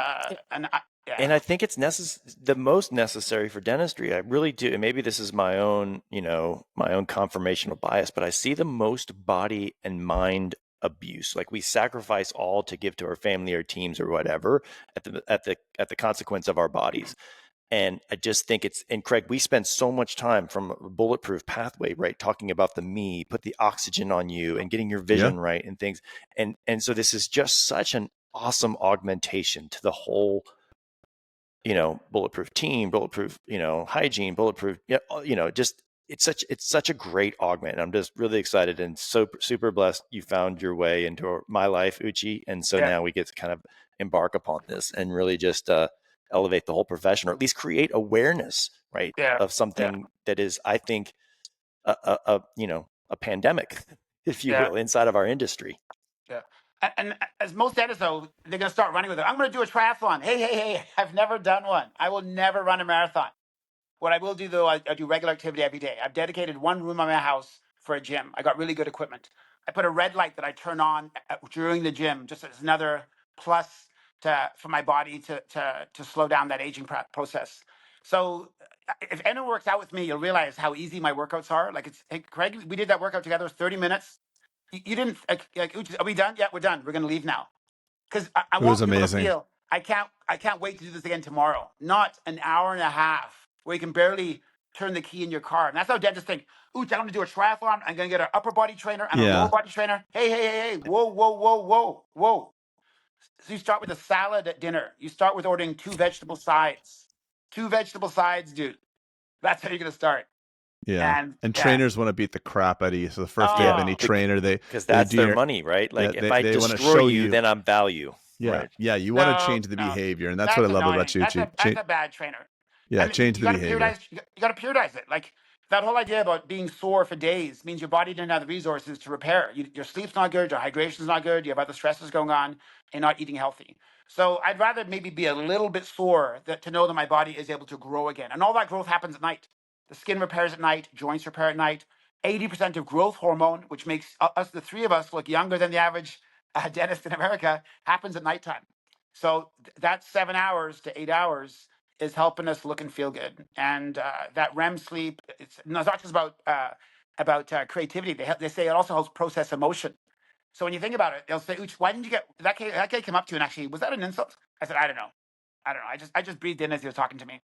I think it's the most necessary for dentistry. I really do. And maybe this is my own, my own confirmational bias, but I see the most body and mind abuse. Like we sacrifice all to give to our family or teams or whatever at the consequence of our bodies. And I just think and Craig, we spend so much time from a Bulletproof pathway, right? Talking about the me, put the oxygen on you and getting your vision right and things. And so this is just such an awesome augmentation to the whole, Bulletproof team, Bulletproof, hygiene, Bulletproof, just it's such a great augment. And I'm just really excited and so super blessed you found your way into my life, Uche. And so now we get to kind of embark upon this and really just elevate the whole profession, or at least create awareness, right, of something that is, I think, a pandemic, if you will, inside of our industry. Yeah. And as most dentists, though, they're going to start running with it. I'm going to do a triathlon. Hey, I've never done one. I will never run a marathon. What I will do, though, I do regular activity every day. I've dedicated one room in my house for a gym. I got really good equipment. I put a red light that I turn on during the gym, just as another plus for my body to slow down that aging process. So if anyone works out with me, you'll realize how easy my workouts are. Like hey, Craig, we did that workout together. It was 30 minutes. You didn't like. Are we done? Yeah, we're done. We're gonna leave now because I want people to feel. I can't wait to do this again tomorrow. Not an hour and a half where you can barely turn the key in your car. And that's how dentists think. Ooh, I'm gonna do a triathlon. I'm gonna get an upper body trainer and a lower body trainer. Hey! Whoa! So you start with a salad at dinner. You start with ordering 2 vegetable sides. 2 vegetable sides, dude. That's how you're gonna start. Yeah, and trainers want to beat the crap out of you. So the first day of any trainer, because that's their money, right? Like if I destroy you, then I'm value. Yeah, right? Yeah. You want to change the behavior, and that's what I love about you. That's a bad trainer. Yeah, change the behavior. You got to periodize it. Like that whole idea about being sore for days means your body didn't have the resources to repair. Your sleep's not good, your hydration's not good, you have other stresses going on, and not eating healthy. So I'd rather maybe be a little bit sore to know that my body is able to grow again. And all that growth happens at night. The skin repairs at night, joints repair at night. 80% of growth hormone, which makes the 3 of us look younger than the average dentist in America, happens at nighttime. So that 7 hours to 8 hours is helping us look and feel good. And that REM sleep, it's not just about creativity. They say it also helps process emotion. So when you think about it, they'll say, Uche, why didn't you get that guy came up to you and actually, was that an insult? I said, I don't know. I just breathed in as he was talking to me.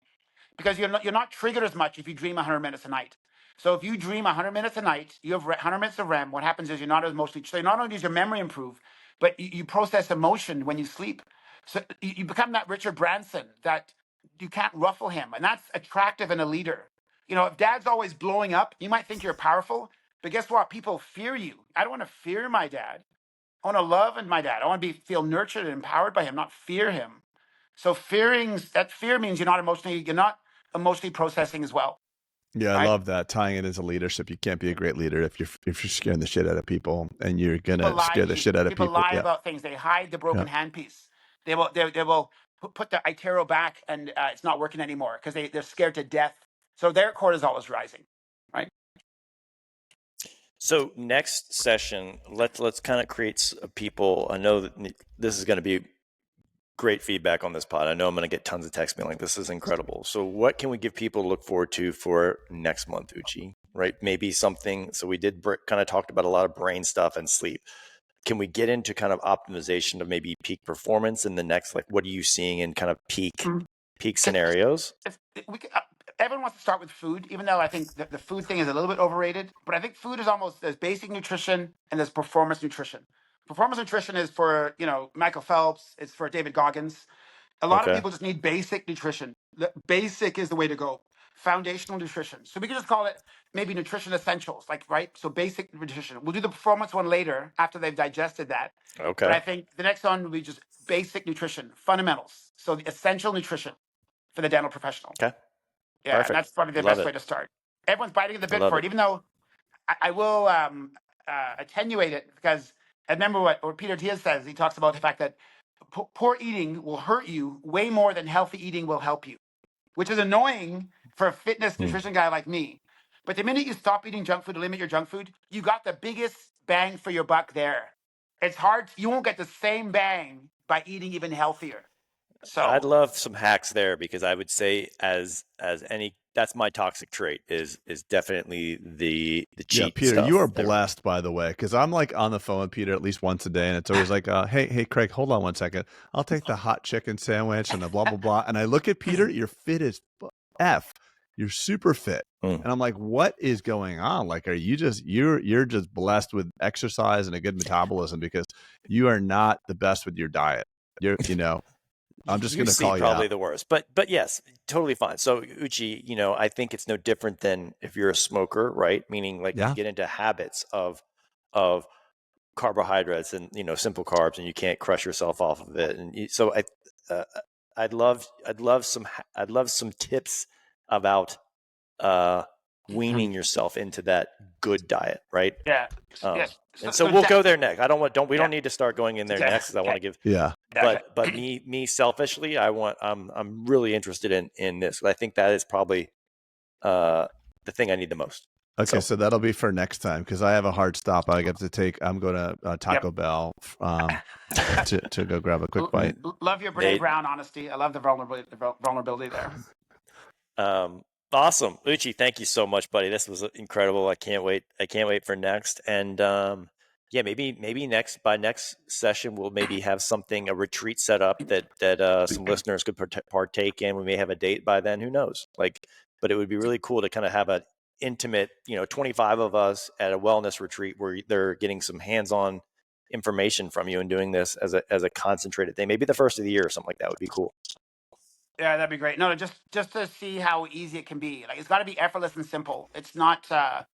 Because you're not triggered as much if you dream 100 minutes a night. So if you dream 100 minutes a night, you have 100 minutes of REM. What happens is you're not as emotionally. So not only does your memory improve, but you process emotion when you sleep. So you become that Richard Branson that you can't ruffle him. And that's attractive in a leader. You know, if dad's always blowing up, you might think you're powerful, but guess what? People fear you. I don't want to fear my dad. I want to love my dad. I want to feel nurtured and empowered by him, not fear him. So that fear means you're not emotionally processing as well. Yeah, I Right? love that, tying it into leadership. You can't be a great leader if you're scaring the shit out of people, and you're People gonna lie scare to the you. shit out of People people. lie Yeah, about things. They hide the broken yeah. handpiece. They will put the iTero back, and it's not working anymore because they're scared to death. So their cortisol is rising, right? So next session, let's kind of create people. I know that this is going to be great feedback on this pod. I know I'm going to get tons of text mailing. This is incredible. So what can we give people to look forward to for next month, Uche? Right? Maybe something. So we did kind of talked about a lot of brain stuff and sleep. Can we get into kind of optimization of maybe peak performance in the next, like, what are you seeing in kind of peak scenarios? Everyone wants to start with food, even though I think the food thing is a little bit overrated. But I think food is almost, there's basic nutrition and there's performance nutrition. Performance nutrition is for, Michael Phelps. It's for David Goggins. A lot of Okay. people just need basic nutrition. The basic is the way to go. Foundational nutrition. So we can just call it maybe nutrition essentials, right? So basic nutrition. We'll do the performance one later after they've digested that. Okay. But I think the next one will be just basic nutrition, fundamentals. So the essential nutrition for the dental professional. Okay. Yeah, Perfect. and that's probably the Love best it. way to start. Everyone's biting at the bit Love for it. it, even though I will attenuate it, because I remember what Peter Diaz says. He talks about the fact that poor eating will hurt you way more than healthy eating will help you, which is annoying for a fitness nutrition guy like me. But the minute you stop eating junk food, to limit your junk food, you got the biggest bang for your buck there. It's hard. You won't get the same bang by eating even healthier. So I'd love some hacks there, because I would say as any, that's my toxic trait is definitely the cheat Peter, stuff. you are blessed, by the way, because I'm like on the phone with Peter at least once a day, and it's always like, hey, Craig, hold on one second. I'll take the hot chicken sandwich and the blah, blah, blah. And I look at Peter, you're fit as F. You're super fit. And I'm like, what is going on? Like, are you just, you're just blessed with exercise and a good metabolism, because you are not the best with your diet. I'm just going to call you probably out. the worst, but yes, totally fine. So Uche, I think it's no different than if you're a smoker, right? Meaning, like, you get into habits of carbohydrates and simple carbs, and you can't crush yourself off of it. And so I'd love some tips about weaning yourself into that good diet, right? yeah. And so we'll go there next. We don't need to start going in there next, because I want to give. Yeah. But me selfishly, I'm really interested in this. I think that is probably the thing I need the most. Okay, so that'll be for next time, because I have a hard stop. I get to take. I'm going to Taco Bell to go grab a quick bite. Love your Brene Brown honesty. I love the vulnerability there. Awesome, Uche. Thank you so much, buddy. This was incredible. I can't wait for next. And maybe by next session we'll maybe have a retreat set up that some listeners could partake in. We may have a date by then. Who knows? But it would be really cool to kind of have an intimate, 25 of us at a wellness retreat where they're getting some hands-on information from you and doing this as a concentrated thing. Maybe the first of the year or something like that would be cool. Yeah, that'd be great. No, just to see how easy it can be. Like, it's got to be effortless and simple. It's not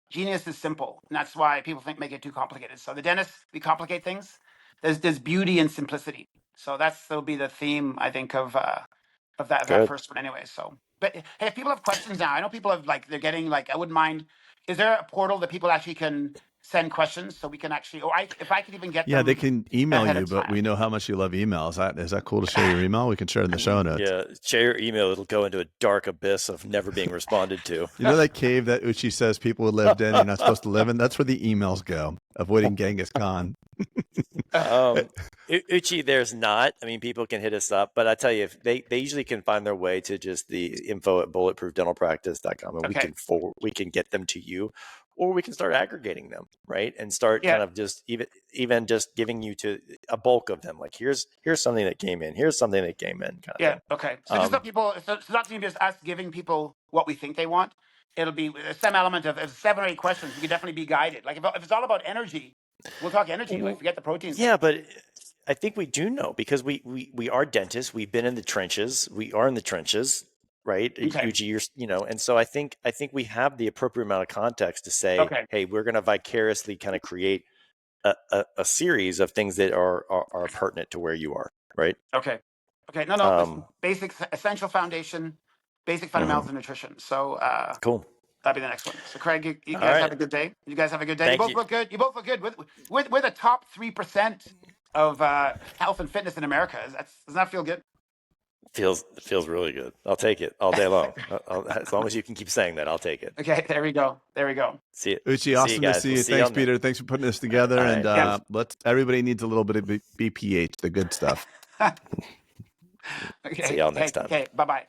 genius is simple, and that's why people make it too complicated. So the dentists, we complicate things. There's beauty in simplicity. So that'll be the theme, I think, of that first one anyway. So, but hey, if people have questions now, I know people have they're getting I wouldn't mind. Is there a portal that people actually can send questions, so we can actually, if I could even get them? Yeah, they can email you, but we know how much you love email. Is that cool to share your email? We can share it in the show notes. Yeah, share your email. It'll go into a dark abyss of never being responded to. You know that cave that Uche says people lived in, you're not supposed to live in? That's where the emails go, avoiding Genghis Khan. Uche, there's not. I mean, people can hit us up, but I tell you, if they usually can find their way to just the info at bulletproofdentalpractice.com, and we can get them to you, or we can start aggregating them, right? And start kind of just even just giving you to a bulk of them. Like, here's something that came in. Here's something that came in. Kind of thing. Okay. So just so people, so it's not just us giving people what we think they want. It'll be some element of 7 or 8 questions. We can definitely be guided. Like, if it's all about energy, we'll talk energy. Like, forget the proteins. Yeah, but think we do know, because we are dentists. We've been in the trenches. We are in the trenches, right? Okay. Uche, and so I think we have the appropriate amount of context to say, Okay. hey, we're going to vicariously kind of create a series of things that are pertinent to where you are, right? Okay. No. Listen, basic, essential foundation, basic fundamentals of nutrition. So cool. that'll be the next one. So Craig, you guys have a good day. You guys have a good day. Thank You both you. look good. You both look good. We're the top 3% of health and fitness in America. Does that feel good? Feels really good. I'll take it all day long. As long as you can keep saying that, I'll take it. Okay, there we go. See you. Uche, awesome to see you. Thanks, Peter. Thanks for putting this together. And everybody needs a little bit of BPH, the good stuff. Okay. See y'all next time. Okay, bye-bye.